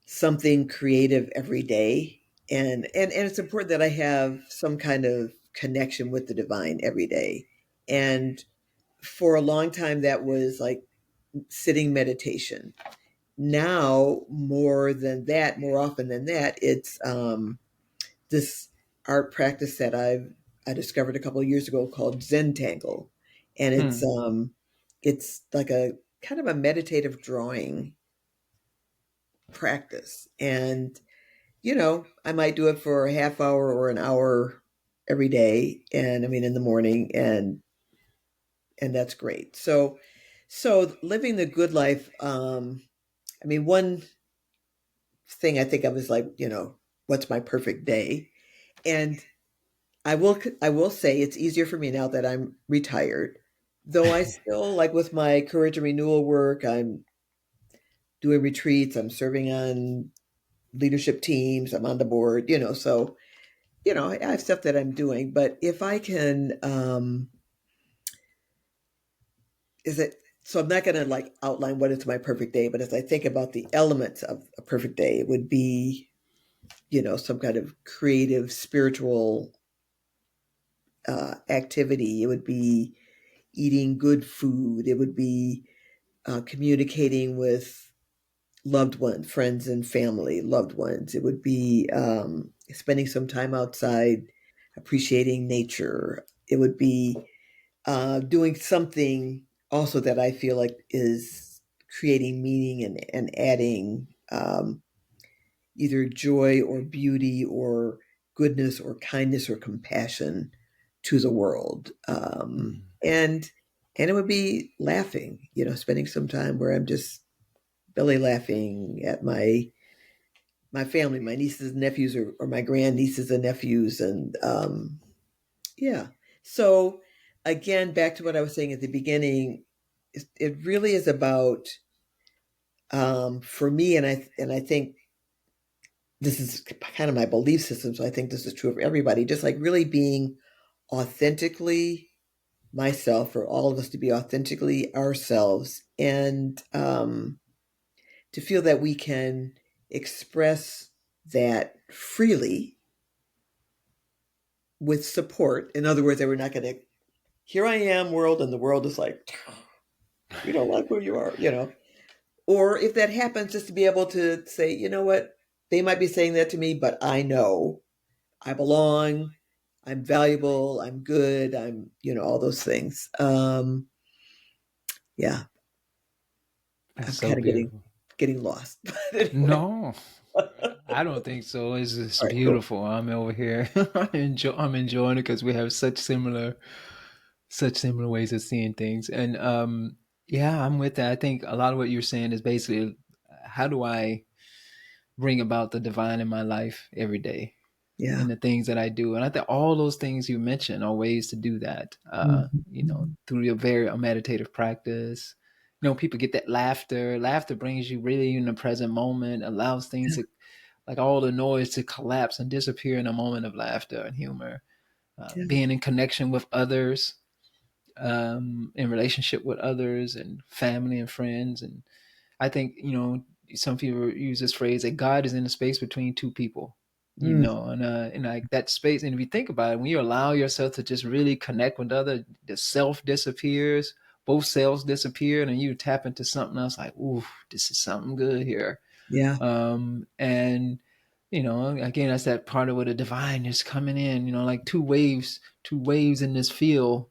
something creative every day. And it's important that I have some kind of connection with the divine every day. And for a long time that was like sitting meditation. Now more than that, more often than that, it's this art practice that I discovered a couple of years ago called Zentangle, and Hmm. it's like a kind of a meditative drawing practice. And I might do it for a half hour or an hour every day, and I mean in the morning, and that's great. So living the good life. I mean, one thing I think of is like, what's my perfect day? And I will say it's easier for me now that I'm retired, though I still like with my courage and renewal work. I'm doing retreats. I'm serving on leadership teams. I'm on the board. So I have stuff that I'm doing. But if I can, is it? So I'm not going to like outline what is my perfect day, but as I think about the elements of a perfect day, it would be some kind of creative, spiritual activity. It would be eating good food. It would be communicating with loved ones, friends and family, loved ones. It would be spending some time outside, appreciating nature. It would be doing something also that I feel like is creating meaning and adding either joy or beauty or goodness or kindness or compassion to the world. Hmm. And it would be laughing, spending some time where I'm just belly laughing at my family, my nieces and nephews, or my grandnieces and nephews, and yeah. So again, back to what I was saying at the beginning, it really is about for me, and I think this is kind of my belief system, so I think this is true of everybody, just like really being authentically myself, or all of us to be authentically ourselves, and to feel that we can express that freely with support. In other words, that we're not going to, here I am, world, and the world is like, we don't like who you are. Or if that happens, just to be able to say, you know what, they might be saying that to me, but I know I belong, I'm valuable, I'm good, I'm, all those things. Yeah, That's I'm so kind of getting beautiful. getting lost. But anyway, No, I don't think so. It's all just right, cool. beautiful. I'm over here. I'm enjoying it because we have such similar ways of seeing things. And yeah, I'm with that. I think a lot of what you're saying is basically how do I bring about the divine in my life every day Yeah. in the things that I do. And I think all those things you mentioned are ways to do that. Mhm. Through a meditative practice. People get that laughter. Laughter brings you really in the present moment, allows things Yeah. to, like all the noise, to collapse and disappear in a moment of laughter and humor. Yeah. Being in connection with others, in relationship with others and family and friends. And I think, some people use this phrase that God is in the space between two people, Mm, and like that space. And if you think about it, when you allow yourself to just really connect with other, the self disappears, both selves disappear, and you tap into something else like, ooh, this is something good here. yeah. And again, that's that part of where the divine is coming in, like two waves in this field,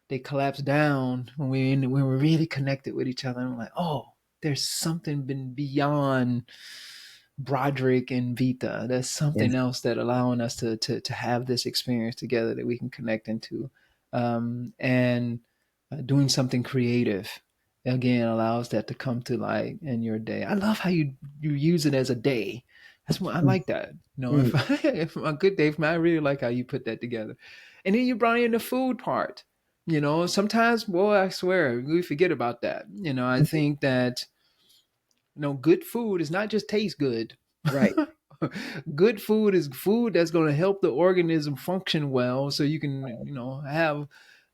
they collapse down when we're really connected with each other. And I'm like, oh, there's something been beyond Broderick and Vita. There's Yeah. something else that allowing us to have this experience together that we can connect into, and doing something creative again allows that to come to light in your day. I love how you use it as a day. That's what I Mm, like. That mm, if a good day for me, I really like how you put that together. And then you brought in the food part. Sometimes, boy, I swear we forget about that. I mhm. think that good food is not just taste good. Right. Good food is food that's going to help the organism function well, so you can, have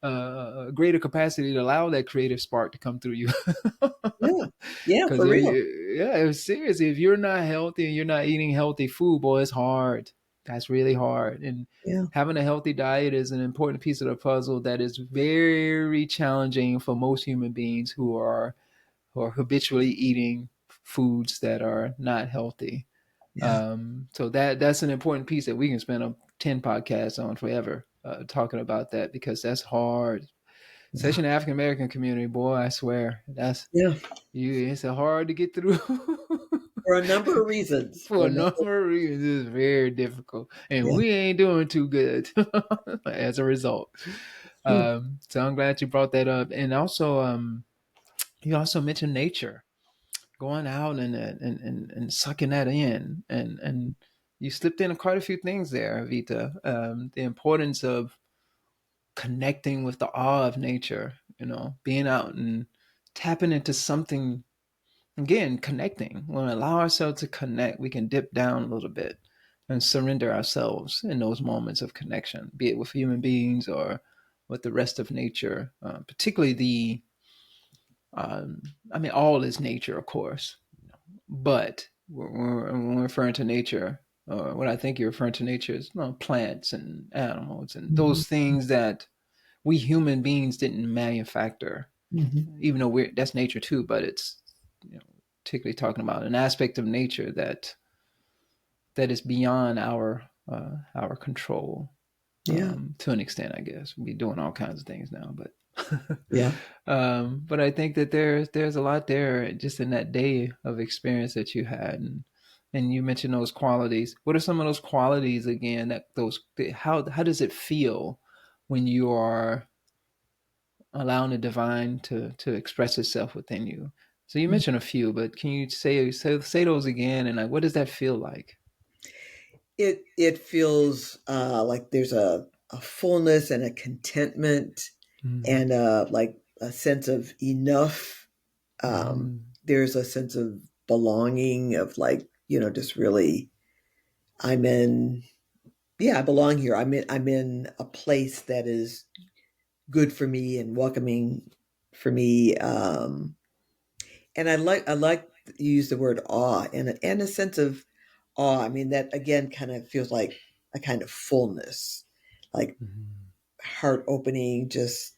a greater capacity to allow that creative spark to come through you. Yeah. Yeah, Because for real. yeah, seriously, if you're not healthy and you're not eating healthy food, boy, it's hard. That's really hard. And Yeah. having a healthy diet is an important piece of the puzzle that is very challenging for most human beings who are habitually eating foods that are not healthy. Yeah. So that's an important piece that we can spend 10 podcasts on forever, talking about that, because that's hard. Yeah. Especially in the African American community, boy, I swear that's Yeah. you. It's hard to get through. For a number of reasons. For For a a number. number of reasons. It's very difficult, and Yeah. we ain't doing too good as a result. Mm, So I'm glad you brought that up, and also, you also mentioned nature, going out and sucking that in, and you slipped in quite a few things there, Vita. The importance of connecting with the awe of nature, being out and tapping into something. Again, connecting. When we allow ourselves to connect, we can dip down a little bit and surrender ourselves in those moments of connection, be it with human beings or with the rest of nature, particularly I mean, all is nature, of course, but when we're referring to nature, what I think you're referring to nature is, plants and animals and mhm, those things that we human beings didn't manufacture, mhm. even though that's nature too, but it's, particularly talking about an aspect of nature that is beyond our control, Yeah. to an extent. I guess we're doing all kinds of things now, but Yeah. but I think that there's a lot there just in that day of experience that you had, and you mentioned those qualities. What are some of those qualities again? How does it feel when you are allowing the divine to express itself within you? So you Mm. mentioned a few, but can you say those again? And like, what does that feel like? It feels like there's a fullness and a contentment Mm, and like a sense of enough. mm, There's a sense of belonging of like, just really I'm in yeah, I belong here. I'm in a place that is good for me and welcoming for me. And I like you use the word awe and a sense of awe. I mean, that again kind of feels like a kind of fullness, like mm, heart opening, just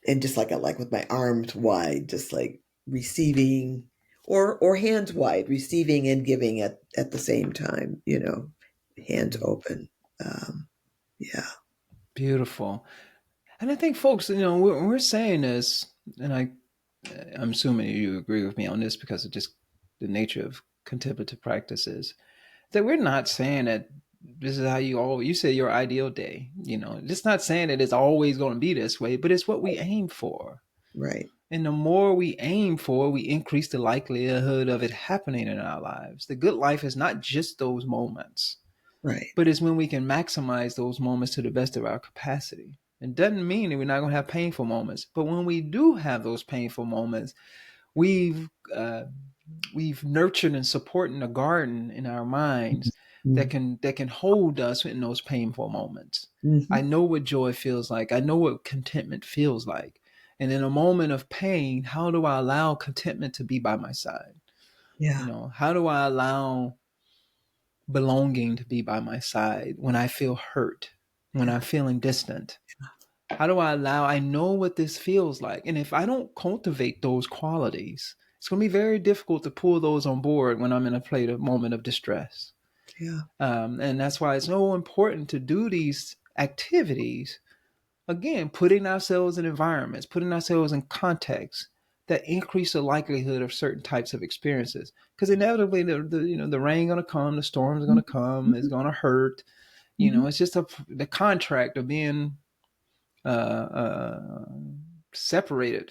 and just like with my arms wide, just like receiving or hands wide, receiving and giving at the same time, hands mm. open. Um, yeah. Beautiful. And I think folks, we're saying this, and I'm assuming you agree with me on this because of just the nature of contemplative practices, that we're not saying that this is how you say your ideal day. Just not saying that it's always going to be this way, but it's what we aim for. Right. And the more we aim for, we increase the likelihood of it happening in our lives. The good life is not just those moments, Right. but it's when we can maximize those moments to the best of our capacity. It doesn't mean that we're not going to have painful moments, but when we do have those painful moments, we've uh, we've nurtured and supported a garden in our minds Mm. that can hold us in those painful moments. I Mhm. know what joy feels like. I know what contentment feels like. And in a moment of pain, how do I allow contentment to be by my side? You Yeah. know, how do I allow belonging to be by my side when I feel hurt, when Yeah. I'm feeling distant? How do I allow, I know what this feels like. And if I don't cultivate those qualities, it's going to be very difficult to pull those on board when I'm in a moment of distress. Yeah. And that's why it's so important to do these activities. Again, putting ourselves in environments, putting ourselves in contexts that increase the likelihood of certain types of experiences. Because inevitably, the rain going to come, the storms are going Mhm. to come, it's Mhm. going to hurt. You know, Mhm. it's just the contract of being uh, uh, separated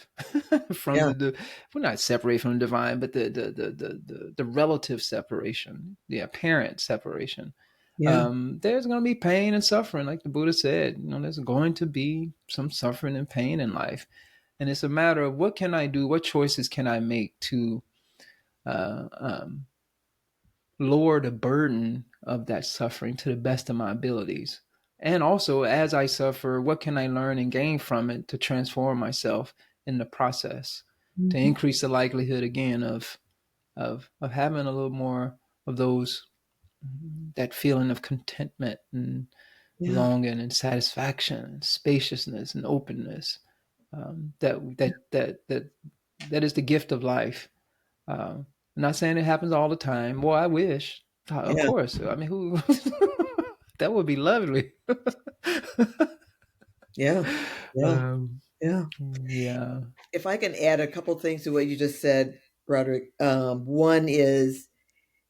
from Yeah. the well, not separated from the divine, but the relative separation, the apparent separation. Yeah. There's going to be pain and suffering, like the Buddha said. You know, there's going to be some suffering and pain in life, and it's a matter of what can I do, what choices can I make to uh, um, lower the burden of that suffering to the best of my abilities. And also, as I suffer, what can I learn and gain from it to transform myself in the process, to Mhm. increase the likelihood again of having a little more of those that feeling of contentment and Yeah. belonging and satisfaction, and spaciousness and openness. That is the gift of life. I'm not saying it happens all the time. Well, I wish. Of Yeah. course. I mean, who? That would be lovely. Yeah. Yeah. um, Yeah. yeah. If I can add a couple things to what you just said, Roderick. One is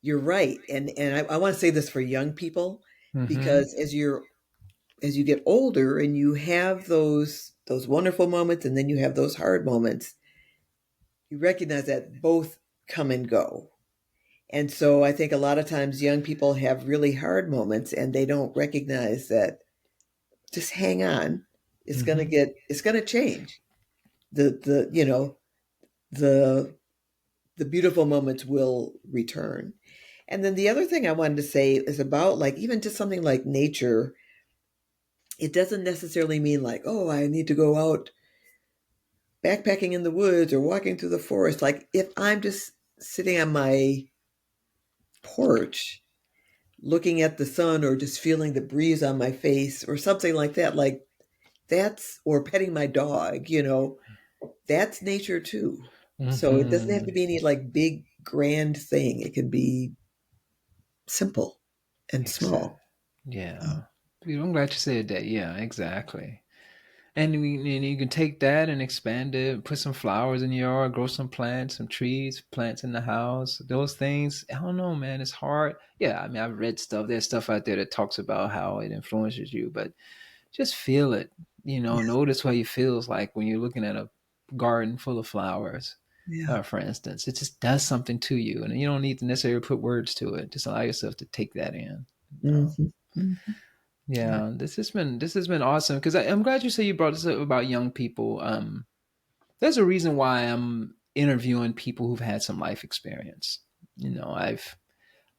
you're right, and I want to say this for young people Mm-hmm. because as you get older and you have those wonderful moments and then you have those hard moments, you recognize that both come and go. And so I think a lot of times young people have really hard moments and they don't recognize that just hang on. Mm-hmm. It's gonna change. The you know, the the beautiful moments will return. And then the other thing I wanted to say is about like even just something like nature, it doesn't necessarily mean like, oh, I need to go out backpacking in the woods or walking through the forest. Like if I'm just sitting on my porch looking at the sun or just feeling the breeze on my face or something like that, like that's or petting my dog, that's nature too. So it doesn't have to Mm-hmm. be any like big grand thing. It can be simple and Exactly. small. Yeah. I'm glad you said that. Yeah, exactly. And you can take that and expand it, put some flowers in your yard, grow some plants, some trees, plants in the house. Those things, I don't know, man. It's hard. Yeah, I mean, I've read stuff. There's stuff out there that talks about how it influences you, but just feel it. You know, Yeah, notice what it feels like when you're looking at a garden full of flowers, yeah. for instance. It just does something to you, and you don't need to necessarily put words to it. Just allow yourself to take that in. Mhm, mhm. Yeah, Yeah, this has been awesome because I'm glad you say you brought this up about young people. There's a reason why I'm interviewing people who've had some life experience. You know, I've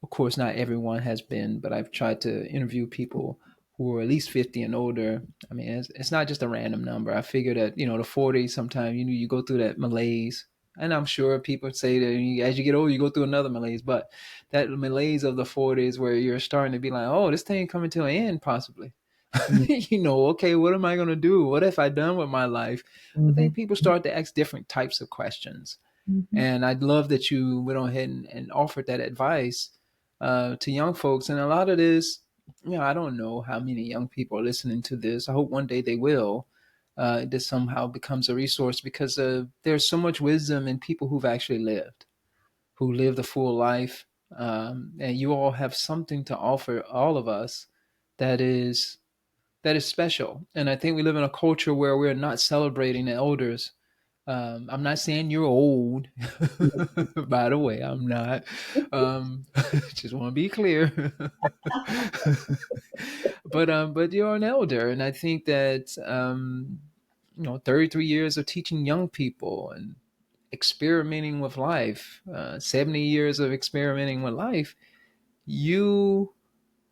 of course not everyone has been, but I've tried to interview people who are at least 50 and older. I mean, it's not just a random number. I figure that the 40s sometimes you go through that malaise, and I'm sure people say that as you get older you go through another malaise, but that malaise of the 40s where you're starting to be like, oh, this thing coming to an end possibly. mm, Okay, what am I going to do? What have I done with my life? I mhm, think people start to ask different types of questions. mhm. And I'd love that you went on ahead and offered that advice to young folks. And a lot of this, I don't know how many young people are listening to this. I hope one day they will. This somehow becomes a resource because there's so much wisdom in people who've actually lived, who lived a full life. And you all have something to offer all of us that is special. And I think we live in a culture where we're not celebrating the elders. I'm not saying you're old, by the way. I'm not. Just want to be clear. But you're an elder, and I think that 33 years of teaching young people and experimenting with life, 70 years of experimenting with life. You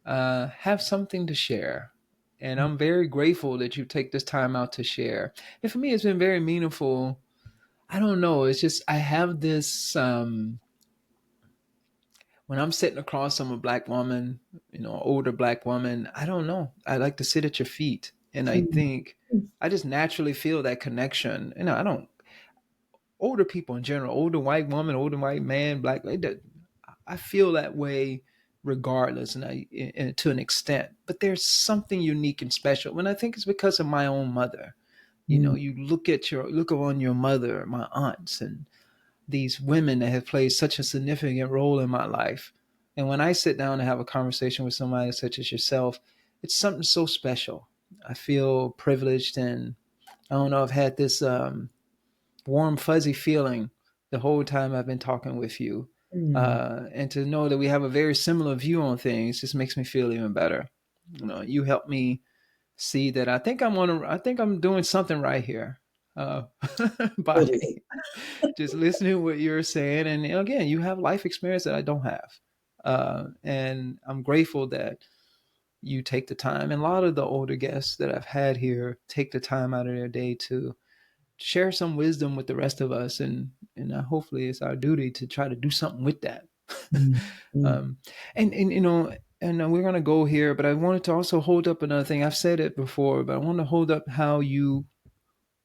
have something to share. And I'm very grateful that you take this time out to share. And for me, it's been very meaningful. I don't know. It's just, I have this, when I'm sitting across from a black woman, older black woman, I don't know. I like to sit at your feet. And I Mm, think I just naturally feel that connection. I don't, older people in general, older white woman, older white man, black, I feel that way regardless, and to an extent. But there's something unique and special, and I think it's because of my own mother. mm, You look on your mother, my aunts, and these women that have played such a significant role in my life. And when I sit down and have a conversation with somebody such as yourself, it's something so special. I feel privileged, and I don't know, I've had this warm, fuzzy feeling the whole time I've been talking with you. mm. And to know that we have a very similar view on things just makes me feel even better. You help me see that I think I'm doing something right here. Uh, by Totally. just listening to what you're saying. And again, you have life experience that I don't have. And I'm grateful that you take the time. And a lot of the older guests that I've had here take the time out of their day to share some wisdom with the rest of us, and hopefully it's our duty to try to do something with that. Mm, mm, um, and we're going to go here, but I wanted to also hold up another thing. I've said it before, but I want to hold up how you've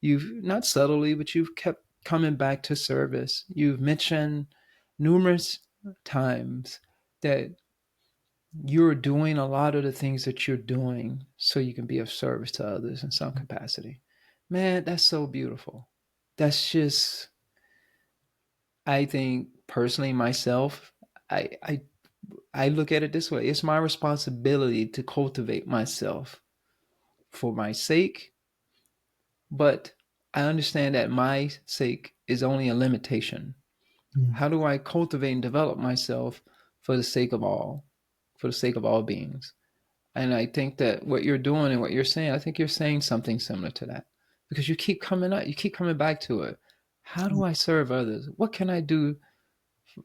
not subtly, but you've kept coming back to service. You've mentioned numerous times that you're doing a lot of the things that you're doing so you can be of service to others in some capacity. Man, that's so beautiful. That's just, I think personally myself, I I I look at it this way. It's my responsibility to cultivate myself for my sake, but I understand that my sake is only a limitation. mm, How do I cultivate and develop myself for the sake of all, for the sake of all beings? And I think that what you're doing and what you're saying, I think you're saying something similar to that, because you keep coming up, you keep coming back to it. How do I serve others? What can I do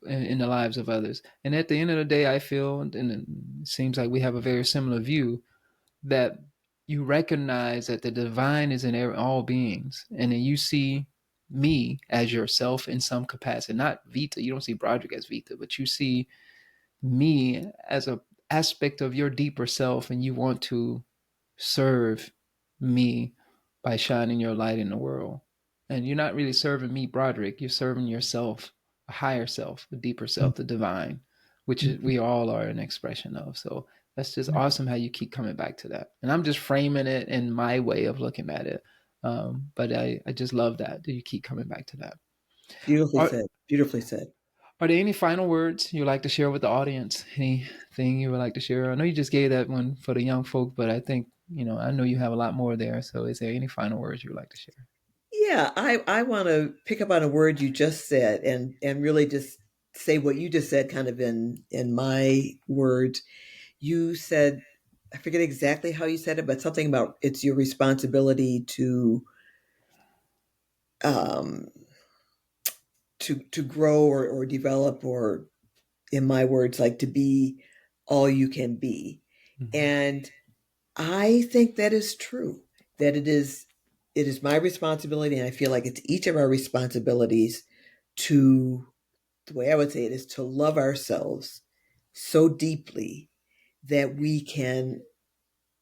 in the lives of others? And at the end of the day, I feel, and it seems like we have a very similar view, that you recognize that the divine is in all beings, and then you see me as yourself in some capacity. Not Vita, you don't see Broderick as Vita, but you see me as a aspect of your deeper self, and you want to serve me by shining your light in the world. And you're not really serving me, Broderick. You're serving yourself, a higher self, a deeper mm, self, the divine, which mm. we all are an expression of. So that's just Right. awesome how you keep coming back to that. And I'm just framing it in my way of looking at it. But I just love that you keep coming back to that. Beautifully Are, said. Beautifully said. are there any final words you'd like to share with the audience? Anything you would like to share? I know you just gave that one for the young folk, but I think, I know you have a lot more there. So is there any final words you'd like to share? Yeah, I want to pick up on a word you just said and really just say what you just said kind of in my words. You said, I forget exactly how you said it, but something about it's your responsibility um to grow or develop, or in my words, like to be all you can be. Mm-hmm. And I think that is true. That it is my responsibility, and I feel like it's each of our responsibilities to, the way I would say it is to love ourselves so deeply that we can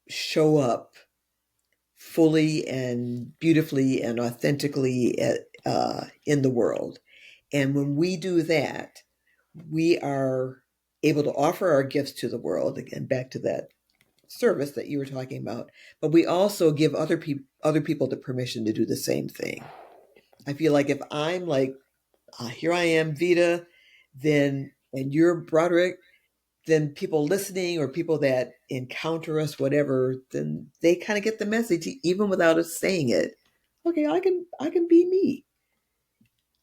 show up fully and beautifully and authentically in the world. And when we do that, we are able to offer our gifts to the world, again back to that service that you were talking about, but we also give other people the permission to do the same thing. I feel like if I'm like, here I am, Vita, then, and you're Broderick, then people listening or people that encounter us, whatever, then they kind of get the message even without us saying it. Okay, I can be me.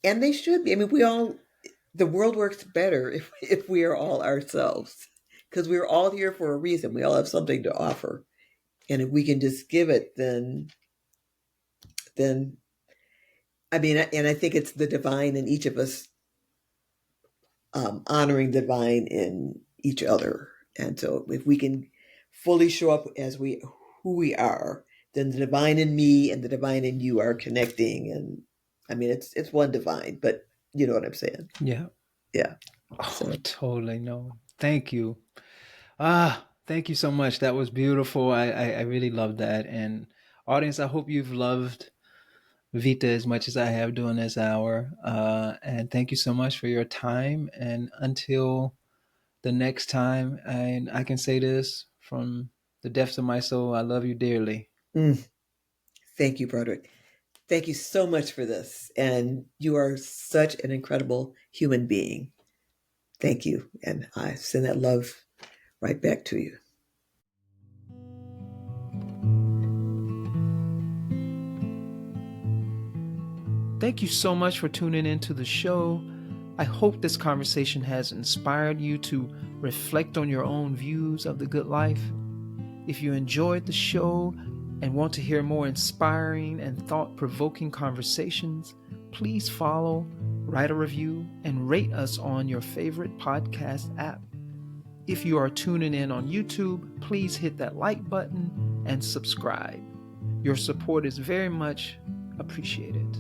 And they should be. I mean, we all, the world works better if we are all ourselves, because we're all here for a reason. We all have something to offer. And if we can just give it, then I mean, and I think it's the divine in each of us, honoring divine in each other And so if we can fully show up as who we are, then the divine in me and the divine in you are connecting. And I mean, it's one divine, but you know what I'm saying? Yeah. Yeah. Oh, So totally. No. Thank you. Thank you so much. That was beautiful. I really love that. And audience, I hope you've loved Vita as much as I have during this hour. And thank you so much for your time. And until the next time, and I can say this from the depths of my soul, I love you dearly. mm, thank you, Broderick. Thank you so much for this. And you are such an incredible human being. Thank you. And I send that love right back to you. Thank you so much for tuning into the show. I hope this conversation has inspired you to reflect on your own views of the good life. If you enjoyed the show and want to hear more inspiring and thought-provoking conversations, please follow, write a review, and rate us on your favorite podcast app. If you are tuning in on YouTube, please hit that like button and subscribe. Your support is very much appreciated.